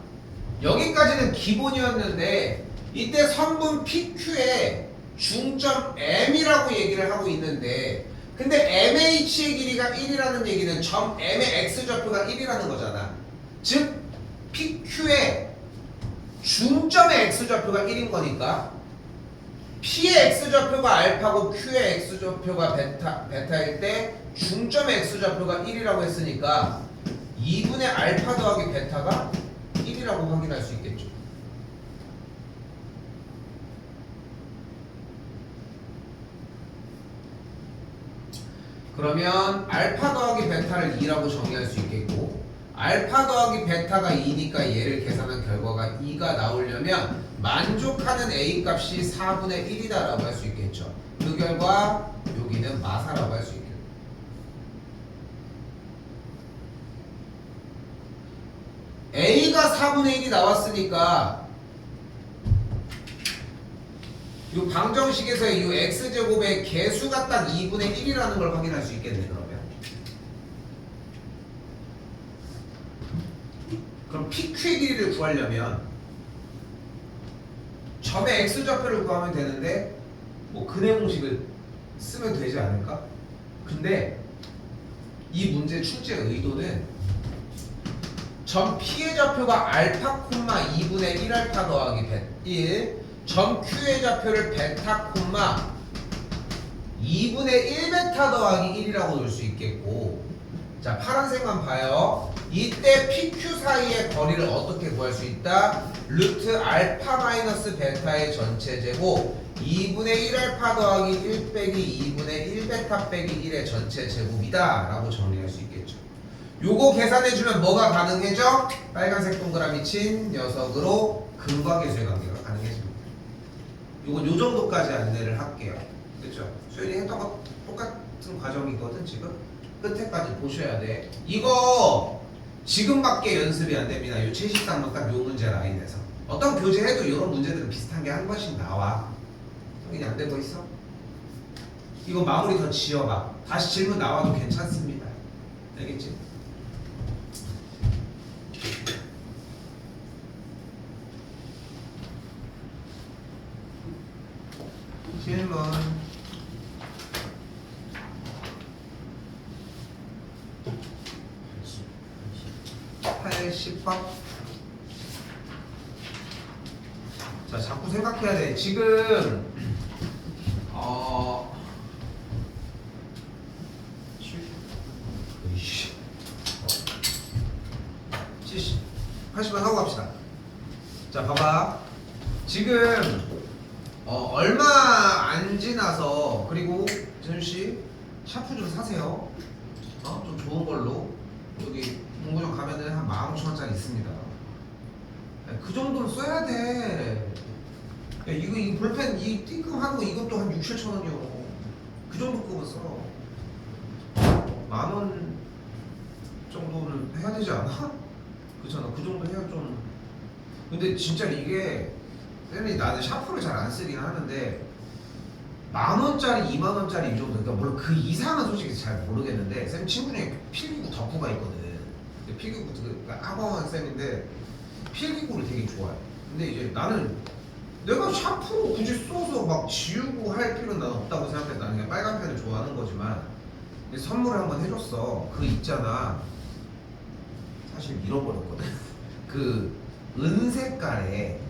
여기까지는 기본이었는데 이때 선분 PQ에 중점 M이라고 얘기를 하고 있는데 근데 MH의 길이가 1이라는 얘기는 점 M의 X좌표가 1이라는 거잖아. 즉 PQ의 중점의 X좌표가 1인 거니까 P의 X좌표가 알파고 Q의 X좌표가 베타일 때 중점의 X좌표가 1이라고 했으니까 2분의 알파 더하기 베타가 1이라고 확인할 수 있겠죠. 그러면 알파 더하기 베타를 2라고 정의할 수 있겠고 알파 더하기 베타가 2니까 얘를 계산한 결과가 2가 나오려면 만족하는 A 값이 4분의 1이다 라고 할 수 있겠죠. 그 결과 여기는 마사라고 할 수 있겠죠. A가 4분의 1이 나왔으니까 이 방정식에서의 이 x제곱의 개수가 딱 2분의 1이라는 걸 확인할 수 있겠네. 그럼 PQ의 길이를 구하려면 점의 x좌표를 구하면 되는데 뭐 근해 공식을 쓰면 되지 않을까? 근데 이 문제 출제의 의도는 점 P의 좌표가 알파 콤마 2분의 1알파 더하기 1, 점 Q의 좌표를 베타 콤마 2분의 1베타 더하기 1이라고 놓을 수 있겠고 자 파란색만 봐요. 이때 PQ 사이의 거리를 어떻게 구할 수 있다? 루트 알파 마이너스 베타의 전체 제곱 2분의 1알파 더하기 1 빼기 2분의 1베타 빼기 1의 전체 제곱이다 라고 정리할 수 있겠죠. 요거 계산해주면 뭐가 가능해져? 빨간색 동그라미 친 녀석으로 근과계수의 관계가 가능해집니다. 요건 요 정도까지 안내를 할게요. 그렇죠? 수연이 했던 거 똑같은 과정이거든. 지금 끝에까지 보셔야 돼. 이거 지금밖에 연습이 안 됩니다. 요 채식상만 딱 요 문제 라인에서 어떤 교재해도 이런 문제들은 비슷한 게 한 번씩 나와. 성인이 안 되고 있어? 이거 마무리 더 지어봐. 다시 질문 나와도 괜찮습니다. 알겠지? 질문 80번. 자, 자꾸 생각해야 돼. 지금 80번 하고 갑시다. 자, 봐봐. 지금 얼마 안 지나서 그리고 재준씨 샤프 좀 사세요. 좀 좋은 걸로. 여기 공부점 가면은 한 15,000원짜리 있습니다. 그 정도는 써야 돼. 야, 이 볼펜 이 띵끔하는 거 이것도 한 6, 7,000원이요. 그 정도 급은 써. 10,000원 정도는 해야 되지 않아? 그렇잖아. 그 정도 해야 좀. 근데 진짜 이게 쌤이 나는 샤프를 잘 안 쓰긴 하는데 10,000원짜리, 20,000원짜리 이 정도. 그러니까 물론 그 이상은 솔직히 잘 모르겠는데 쌤 친구 중에 필기구 덕후가 있거든. 필기구 그러니까 학원 쌤인데 필기구를 되게 좋아해. 근데 이제 나는 내가 샤프로 굳이 써서 막 지우고 할 필요는 난 없다고 생각해. 나는 그냥 빨간 펜을 좋아하는 거지만 선물을 한번 해줬어. 그 있잖아. 사실 잃어버렸거든. 그 은색깔에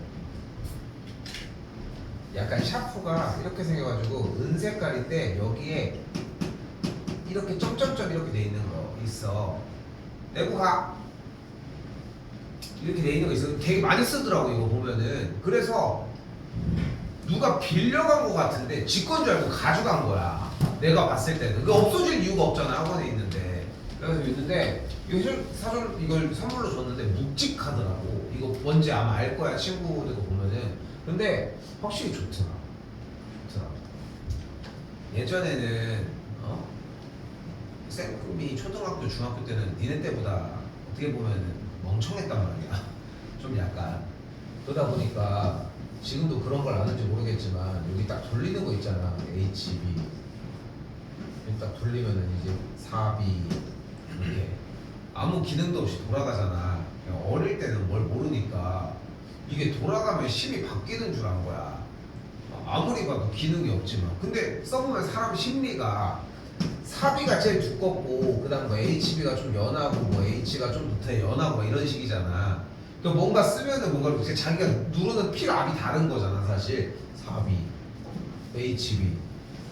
약간 샤프가 이렇게 생겨가지고 은색깔인데 여기에 이렇게 점점점 이렇게 돼 있는 거 있어. 내고 가. 이렇게 돼 있는 거 있어. 되게 많이 쓰더라고 이거 보면은. 그래서 누가 빌려간 거 같은데 지 건 줄 알고 가져간 거야. 내가 봤을 때는. 그 없어질 이유가 없잖아 학원에 있는데. 그래서 있는데 이거 사전 이걸 선물로 줬는데 묵직하더라고. 이거 뭔지 아마 알 거야 친구들도 보면은. 근데 확실히 좋더라. 예전에는 쌤이 초등학교 중학교 때는 니네 때보다 어떻게 보면은 멍청했단 말이야. 좀 약간 그러다 보니까 지금도 그런 걸 아는지 모르겠지만 여기 딱 돌리는 거 있잖아. HB 여기 딱 돌리면은 이제 4B 이렇게 아무 기능도 없이 돌아가잖아. 그냥 어릴 때는 뭘 모르니까 이게 돌아가면 심이 바뀌는 줄 안 거야. 아무리 봐도 기능이 없지만. 근데 써보면 사람 심리가 4B가 제일 두껍고 그다음 뭐 HB가 좀 연하고 뭐 H가 좀 더 연하고 뭐 이런 식이잖아. 그 뭔가 쓰면은 뭔가 이렇게 자기가 누르는 필압이 다른 거잖아 사실. 4B, HB,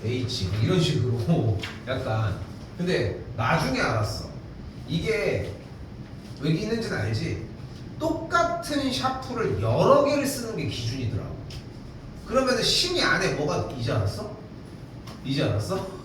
H 이런 식으로 약간. 근데 나중에 알았어. 이게 왜 있는지는 알지? 똑같은 샤프를 여러 개를 쓰는 게 기준이더라고. 그러면은 심이 안에 뭐가 이제 알았어? 이제 알았어?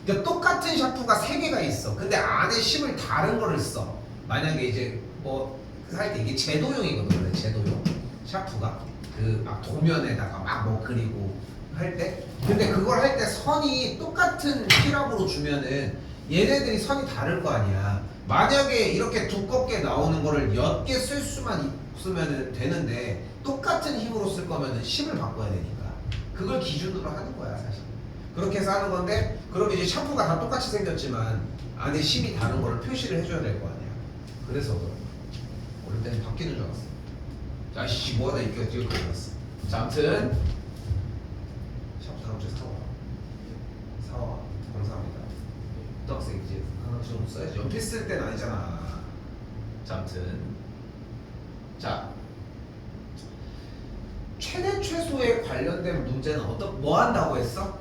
그러니까 똑같은 샤프가 3개가 있어. 근데 안에 심을 다른 거를 써. 만약에 이제 뭐 할 때 이게 제도용이거든. 원래 제도용 샤프가 그 막 도면에다가 막 뭐 그리고 할 때. 근데 그걸 할 때 선이 똑같은 필압으로 주면은 얘네들이 선이 다를 거 아니야. 만약에 이렇게 두껍게 나오는 거를 몇 개 쓸 수만 있으면 되는데 똑같은 힘으로 쓸 거면은 심을 바꿔야 되니까 그걸 기준으로 하는 거야 사실. 그렇게 해서 하는 건데, 그럼 이제 샤프가 다 똑같이 생겼지만 안에 심이 다른 거를 표시를 해줘야 될 거 아니야. 그래서 그런 거야. 어릴 때는 바뀌는 줄 알았어. 자, 씨 뭐하다 이렇게 뒤에 걸렸어. 자, 아무튼 샤프 다음 주에 사와. 감사합니다. 학생 이제 하나 좀 써야지. 연필 쓸 땐 아니잖아. 자, 아무튼 자, 최대 최소에 관련된 문제는 뭐 한다고 했어?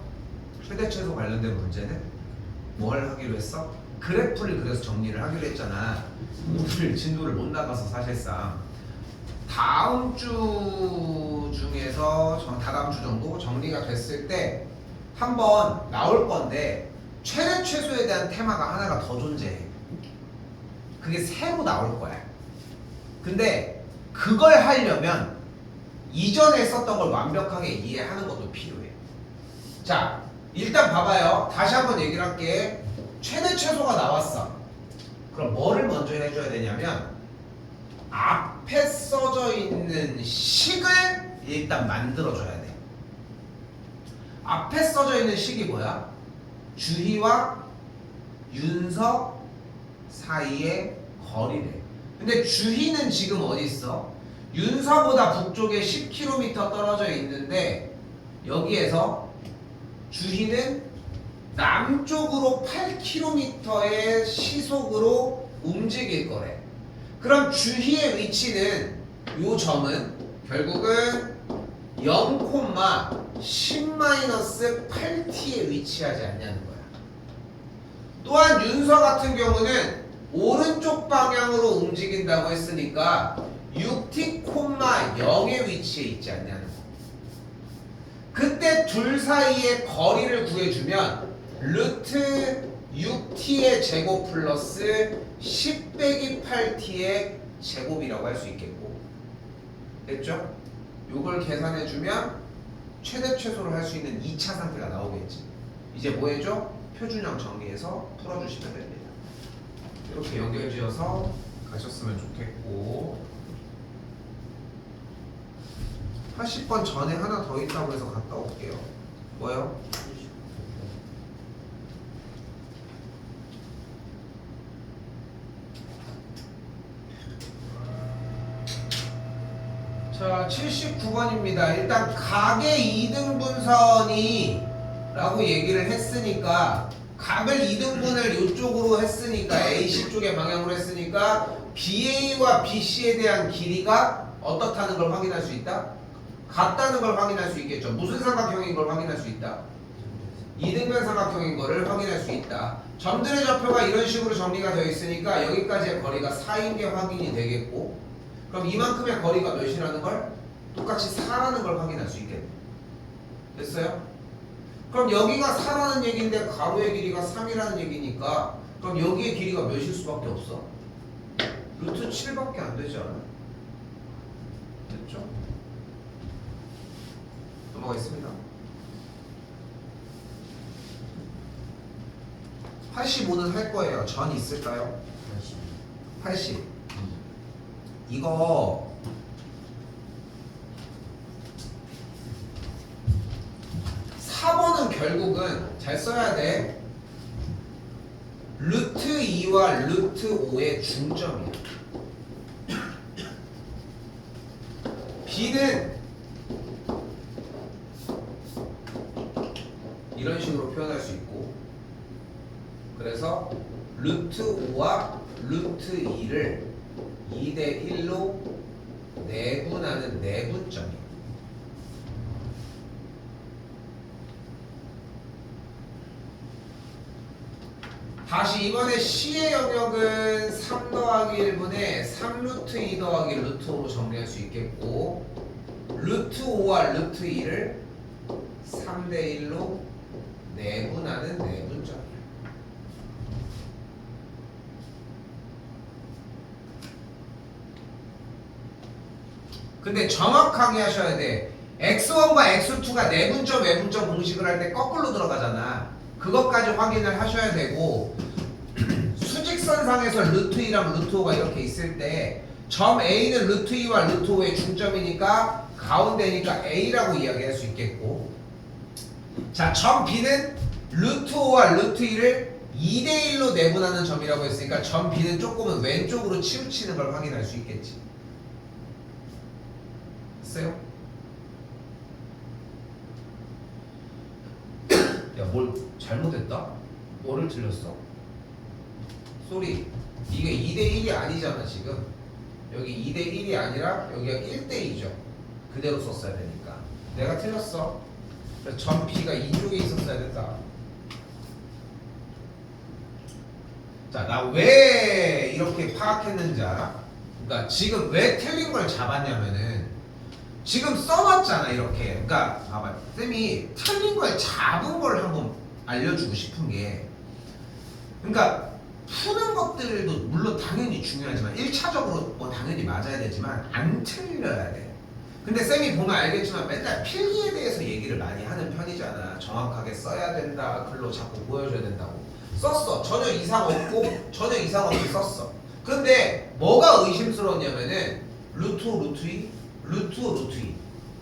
최대 최소 관련된 문제는 뭘 하기로 했어? 그래프를 그려서 정리를 하기로 했잖아. 오늘 진도를 못 나가서 사실상 다음 주 중에서 다다음 주 정도 정리가 됐을 때 한번 나올 건데, 최대 최소에 대한 테마가 하나가 더 존재해. 그게 새로 나올 거야. 근데 그걸 하려면 이전에 썼던 걸 완벽하게 이해하는 것도 필요해. 자, 일단 봐봐요. 다시 한번 얘기를 할게. 최대 최소가 나왔어. 그럼 뭐를 먼저 해줘야 되냐면 앞에 써져 있는 식을 일단 만들어줘야 돼. 앞에 써져 있는 식이 뭐야? 주희와 윤석 사이의 거리래. 근데 주희는 지금 어디 있어? 윤서보다 북쪽에 10km 떨어져 있는데 여기에서 주희는 남쪽으로 8km의 시속으로 움직일 거래. 그럼 주희의 위치는 요 점은 결국은 0,10-8t에 위치하지 않냐는 거야. 또한 윤서 같은 경우는 오른쪽 방향으로 움직인다고 했으니까 6t,0에 위치해 있지 않냐는 거. 그때 둘 사이의 거리를 구해주면 루트 6t의 제곱 플러스 10 빼기 8t의 제곱이라고 할 수 있겠고, 됐죠? 요걸 계산해주면 최대 최소를 할 수 있는 2차 상태가 나오겠지. 이제 뭐 해줘? 표준형 정리해서 풀어주시면 됩니다. 이렇게 연결지어서 가셨으면 좋겠고, 80번 전에 하나 더 있다고 해서 갔다 올게요. 뭐요? 자, 79번입니다. 일단 각의 2등분선이 라고 얘기를 했으니까, 각을 2등분을 이쪽으로 했으니까, AC 쪽의 방향으로 했으니까 BA와 BC에 대한 길이가 어떻다는 걸 확인할 수 있다? 같다는 걸 확인할 수 있겠죠. 무슨 삼각형인 걸 확인할 수 있다? 이등변 삼각형인 거를 확인할 수 있다. 점들의 좌표가 이런 식으로 정리가 되어 있으니까 여기까지의 거리가 4인 게 확인이 되겠고, 그럼 이만큼의 거리가 몇이라는 걸? 똑같이 4라는 걸 확인할 수 있겠네. 됐어요? 그럼 여기가 4라는 얘기인데 가로의 길이가 3이라는 얘기니까 그럼 여기의 길이가 몇일 수밖에 없어? 루트 7밖에 안 되지 않아? 됐죠? 넘어가겠습니다. 85는 할 거예요. 전 있을까요? 80. 이거 4번은 결국은 잘 써야 돼. 루트 2와 루트 5의 중점이야. B는 이런 식으로 표현할 수 있고, 그래서 루트 5와 루트 2를 2대 1로 내분하는 내분점이에요. 다시 이번에 C의 영역은 3 더하기 1분의 3루트 2 더하기 루트 5로 정리할 수 있겠고, 루트 5와 루트 2를 3대 1로 내분하는 내분점이에요. 근데 정확하게 하셔야 돼. x1과 x2가 내분점 외분점 공식을 할 때 거꾸로 들어가잖아. 그것까지 확인을 하셔야 되고, 수직선상에서 루트 2랑 루트 5가 이렇게 있을 때 점 A는 루트 2와 루트 5의 중점이니까 가운데니까 A라고 이야기할 수 있겠고, 자, 점 B는 루트 5와 루트 2를 2대 1로 내분하는 점이라고 했으니까 점 B는 조금은 왼쪽으로 치우치는 걸 확인할 수 있겠지. 됐어요? 야, 뭘 잘못했다? 뭐를 틀렸어? 쏘리, 이게 2대 1이 아니잖아 지금. 여기 2대 1이 아니라 여기가 1대 2죠. 그대로 썼어야 되니까. 내가 틀렸어. 그래서 점 B가 이쪽에 있었어야 됐다. 자, 나 왜 이렇게 파악했는지 알아? 그러니까 지금 왜 틀린 걸 잡았냐면은 지금 써놨잖아 이렇게. 그러니까 봐봐, 쌤이 틀린 걸 잡은 걸 한번 알려주고 싶은 게, 그러니까 푸는 것들도 물론 당연히 중요하지만 1차적으로 뭐 당연히 맞아야 되지만 안 틀려야 돼. 근데 쌤이 보면 알겠지만 맨날 필기에 대해서 얘기를 많이 하는 편이잖아. 정확하게 써야 된다, 글로 자꾸 보여줘야 된다고. 썼어. 전혀 이상 없고 전혀 이상 없이 썼어. 근데 뭐가 의심스러웠냐면은 루트 5, 루트 2, 루트 5, 루트 2.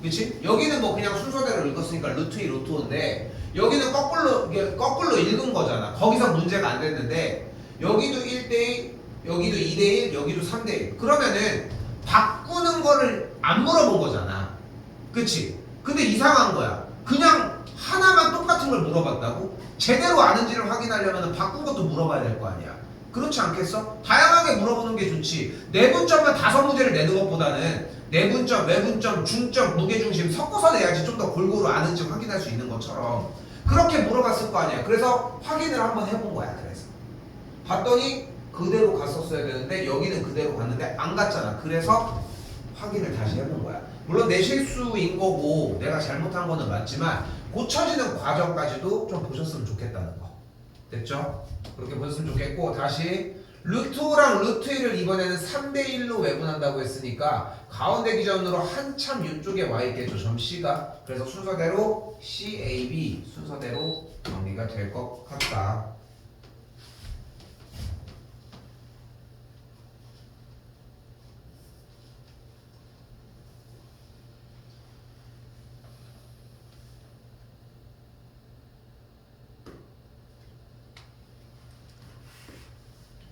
그치? 여기는 뭐 그냥 순서대로 읽었으니까 루트 2, 루트 5인데 여기는 거꾸로 읽은 거잖아. 거기서 문제가 안 됐는데 여기도 1대1, 여기도 2대1, 여기도 3대1. 그러면은 바꾸는 거를 안 물어본 거잖아. 그치? 근데 이상한 거야. 그냥 하나만 똑같은 걸 물어봤다고? 제대로 아는지를 확인하려면 바꾼 것도 물어봐야 될 거 아니야. 그렇지 않겠어? 다양하게 물어보는 게 좋지. 내분점만 5문제를 내는 것보다는 내분점, 외분점, 중점, 무게중심 섞어서 내야지 좀 더 골고루 아는지 확인할 수 있는 것처럼 그렇게 물어봤을 거 아니야. 그래서 확인을 한번 해본 거야. 그래서 봤더니 그대로 갔었어야 되는데 여기는 그대로 갔는데 안 갔잖아. 그래서 확인을 다시 해본 거야. 물론 내 실수인 거고 내가 잘못한 거는 맞지만 고쳐지는 과정까지도 좀 보셨으면 좋겠다는 거. 됐죠? 그렇게 보셨으면 좋겠고, 다시 루트 5랑 루트 1을 이번에는 3대 1로 외분한다고 했으니까 가운데 기준으로 한참 이쪽에 와 있겠죠. 점 C가. 그래서 순서대로 C, A, B 순서대로 정리가 될 것 같다.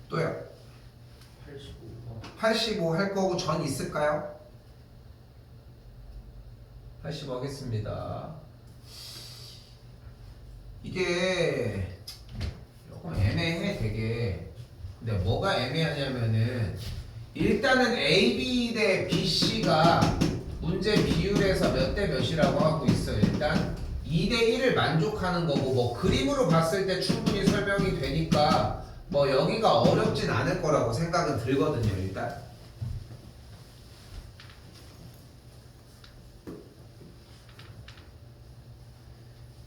또요. 85 할 거고 전 있을까요? 85 하겠습니다. 이게 조금 애매해 되게. 근데 뭐가 애매하냐면은 일단은 AB 대 BC가 문제 비율에서 몇 대 몇이라고 하고 있어. 일단 2대1을 만족하는 거고 뭐 그림으로 봤을 때 충분히 설명이 되니까 뭐 여기가 어렵진 않을 거라고 생각은 들거든요. 일단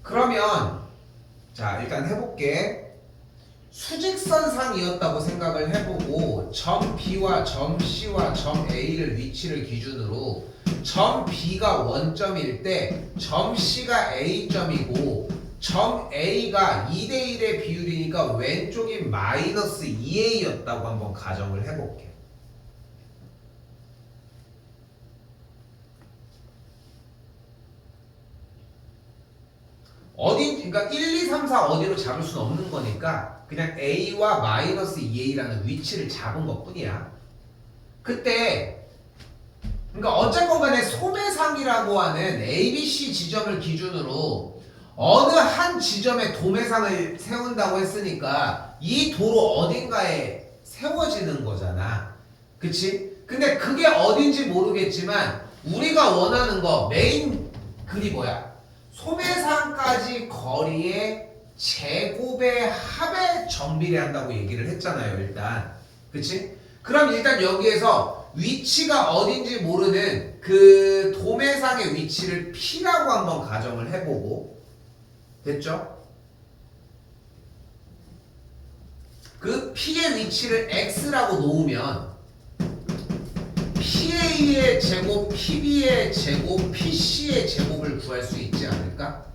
그러면 자 일단 해볼게. 수직선상이었다고 생각을 해보고 점 B와 점 C와 점 A를 위치를 기준으로 점 B가 원점일 때 점 C가 A점이고 점 A가 2대1의 비율이니까 왼쪽이 마이너스 2A였다고 한번 가정을 해볼게. 어디, 그러니까 1, 2, 3, 4 어디로 잡을 수는 없는 거니까 그냥 A와 마이너스 2A라는 위치를 잡은 것 뿐이야. 그때 그러니까 어쨌건 간에 소매상이라고 하는 ABC 지점을 기준으로 어느 한 지점에 도매상을 세운다고 했으니까 이 도로 어딘가에 세워지는 거잖아. 그치? 근데 그게 어딘지 모르겠지만 우리가 원하는 거 메인 글이 뭐야? 소매상까지 거리의 제곱의 합에 정비례한다고 얘기를 했잖아요. 일단 그치? 그럼 일단 여기에서 위치가 어딘지 모르는 그 도매상의 위치를 P라고 한번 가정을 해보고 됐죠? 그 P의 위치를 X라고 놓으면 PA의 제곱, PB의 제곱, PC의 제곱을 구할 수 있지 않을까?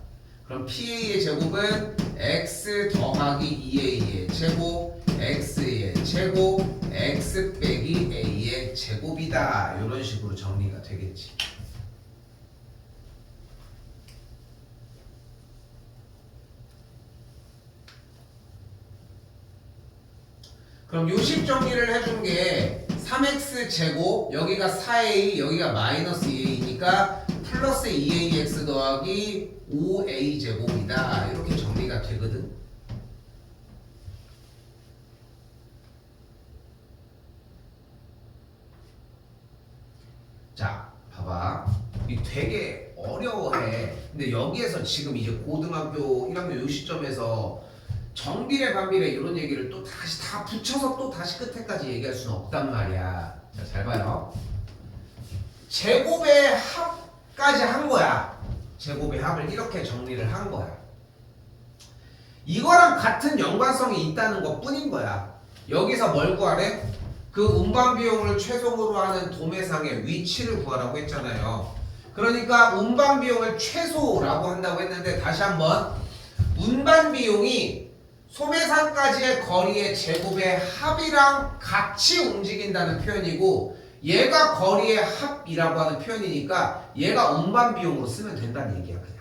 그럼 PA의 제곱은 X 더하기 2A의 제곱, X의 제곱, X 빼기 A의 제곱이다. 이런 식으로 정리가 되겠지. 그럼 요식 정리를 해준 게 3x 제곱 여기가 4a 여기가 마이너스 2a니까 플러스 2ax 더하기 5a 제곱이다. 이렇게 정리가 되거든. 자 봐봐, 이 되게 어려워해. 근데 여기에서 지금 이제 고등학교 1학년 요 시점에서 정비례 반비례 이런 얘기를 또 다시 다 붙여서 또 다시 끝에까지 얘기할 수는 없단 말이야. 자, 잘 봐요. 제곱의 합까지 한 거야. 제곱의 합을 이렇게 정리를 한 거야. 이거랑 같은 연관성이 있다는 것 뿐인 거야. 여기서 뭘 구하래? 그 운반 비용을 최소로 하는 도매상의 위치를 구하라고 했잖아요. 그러니까 운반 비용을 최소라고 한다고 했는데 다시 한번 운반 비용이 소매상까지의 거리의 제곱의 합이랑 같이 움직인다는 표현이고 얘가 거리의 합이라고 하는 표현이니까 얘가 운반 비용으로 쓰면 된다는 얘기야. 그냥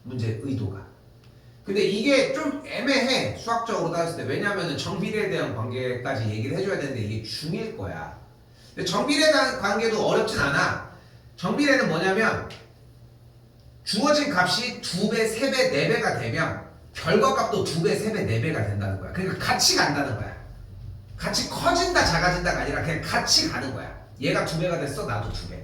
문제 의도가. 근데 이게 좀 애매해 수학적으로 따졌을 때. 왜냐하면 정비례에 대한 관계까지 얘기를 해줘야 되는데 이게 중일 거야. 근데 정비례에 대한 관계도 어렵진 않아. 정비례는 뭐냐면 주어진 값이 2배, 3배, 4배가 되면 결과값도 2배, 3배, 4배가 된다는 거야. 그러니까 같이 간다는 거야. 같이 커진다 작아진다가 아니라 그냥 같이 가는 거야. 얘가 2배가 됐어, 나도 2배.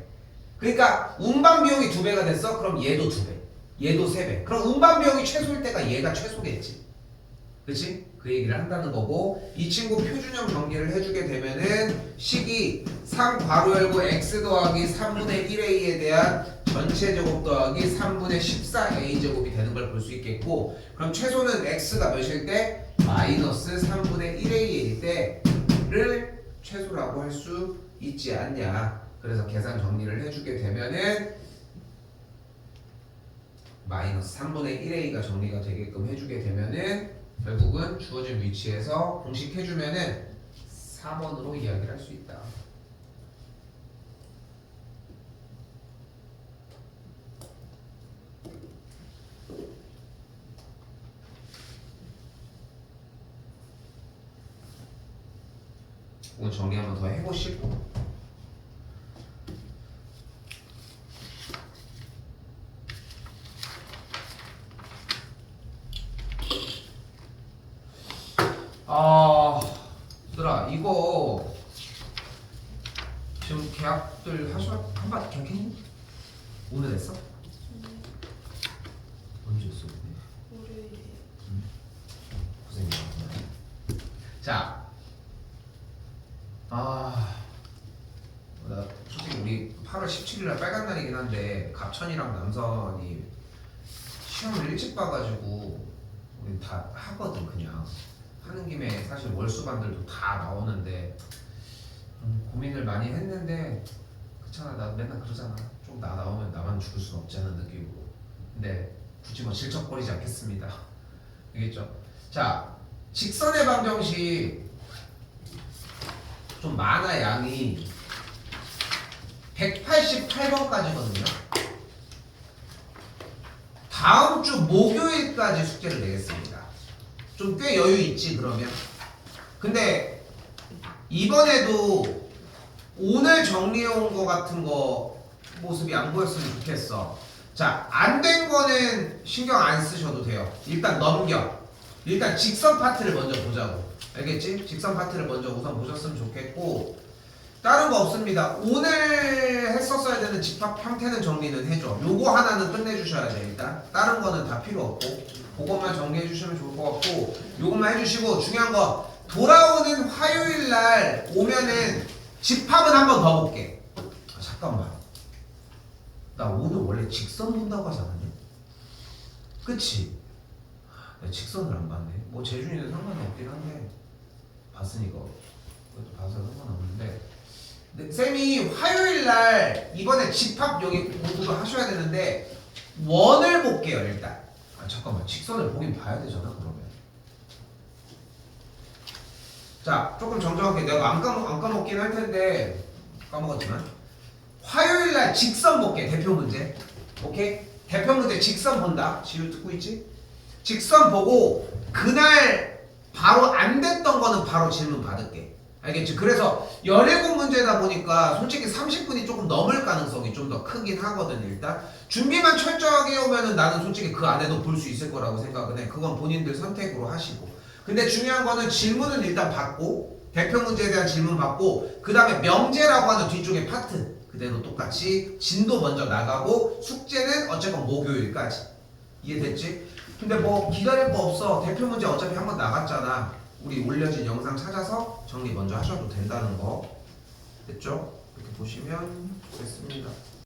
그러니까 운반 비용이 2배가 됐어, 그럼 얘도 2배, 얘도 3배. 그럼 운반 비용이 최소일 때가 얘가 최소겠지. 그치? 그 얘기를 한다는 거고, 이 친구 표준형 정리를 해주게 되면은 식이 3 괄호 열고 x 더하기 3분의 1a에 대한 전체 제곱 더하기 3분의 14a 제곱이 되는 걸 볼 수 있겠고, 그럼 최소는 x가 몇일 때? 마이너스 3분의 1a일 때를 최소라고 할 수 있지 않냐. 그래서 계산 정리를 해주게 되면은 마이너스 3분의 1a가 정리가 되게끔 해주게 되면은 결국은 주어진 위치에서 공식 해주면은 4번으로 이야기를 할 수 있다. 오늘 정리 한번 더 해보시고 얘들아 이거 지금 계약들 한번 계약했니? 오늘 했어? 언제였어? 월요일에. 고생했구나. 자, 나 솔직히 우리 8월 17일 날 빨간 날이긴 한데 갑천이랑 남선이 시험을 일찍 봐가지고 우리 다 하거든. 그냥 하는 김에 사실 월수반들도 다 나오는데 고민을 많이 했는데 그렇잖아. 나 맨날 그러잖아. 좀 나오면 나만 죽을 순 없지 않은 느낌으로. 근데 굳이 뭐 질척거리지 않겠습니다. 알겠죠? 자, 직선의 방정식 좀 많아. 양이 188번까지거든요. 다음 주 목요일까지 숙제를 내겠습니다. 좀 꽤 여유 있지 그러면. 근데 이번에도 오늘 정리해온 거 같은 거 모습이 안 보였으면 좋겠어. 자, 안 된 거는 신경 안 쓰셔도 돼요. 일단 넘겨. 일단 직선 파트를 먼저 보자고. 알겠지? 직선 파트를 먼저 우선 보셨으면 좋겠고, 다른 거 없습니다. 오늘 했었어야 되는 집합 형태는 정리는 해줘. 요거 하나는 끝내주셔야 돼. 일단 다른 거는 다 필요 없고 그것만 정리해 주시면 좋을 것 같고, 요것만 해주시고, 중요한 거 돌아오는 화요일 날 오면은 집합은 한 번 더 볼게. 잠깐만, 나 오늘 원래 직선 본다고 하지 않았냐? 그치? 나 직선을 안 봤네. 뭐 재준이는 상관이 없긴 한데 봤으니까 그것도 봐서 상관없는데, 근데 쌤이 화요일날 이번에 집합 여기 공부를 하셔야 되는데 원을 볼게요. 일단 잠깐만, 직선을 보긴 봐야 되잖아 그러면. 자, 조금 정정할게. 내가 안 까먹긴 할 텐데 까먹었지만 화요일날 직선 볼게. 대표 문제. 오케이? 대표 문제 직선 본다. 지우 듣고 있지? 직선 보고 그날 바로 안 됐던 거는 바로 질문 받을게. 알겠지? 그래서 17문제다 보니까 솔직히 30분이 조금 넘을 가능성이 좀 더 크긴 하거든. 일단 준비만 철저하게 해오면은 나는 솔직히 그 안에도 볼 수 있을 거라고 생각은 해. 그건 본인들 선택으로 하시고. 근데 중요한 거는 질문은 일단 받고, 대표 문제에 대한 질문 받고, 그 다음에 명제라고 하는 뒤쪽에 파트 그대로 똑같이 진도 먼저 나가고, 숙제는 어쨌건 목요일까지. 이해됐지? 근데 뭐 기다릴 거 없어. 대표 문제 어차피 한번 나갔잖아. 우리 올려진 영상 찾아서 정리 먼저 하셔도 된다는 거. 됐죠? 이렇게 보시면 됐습니다.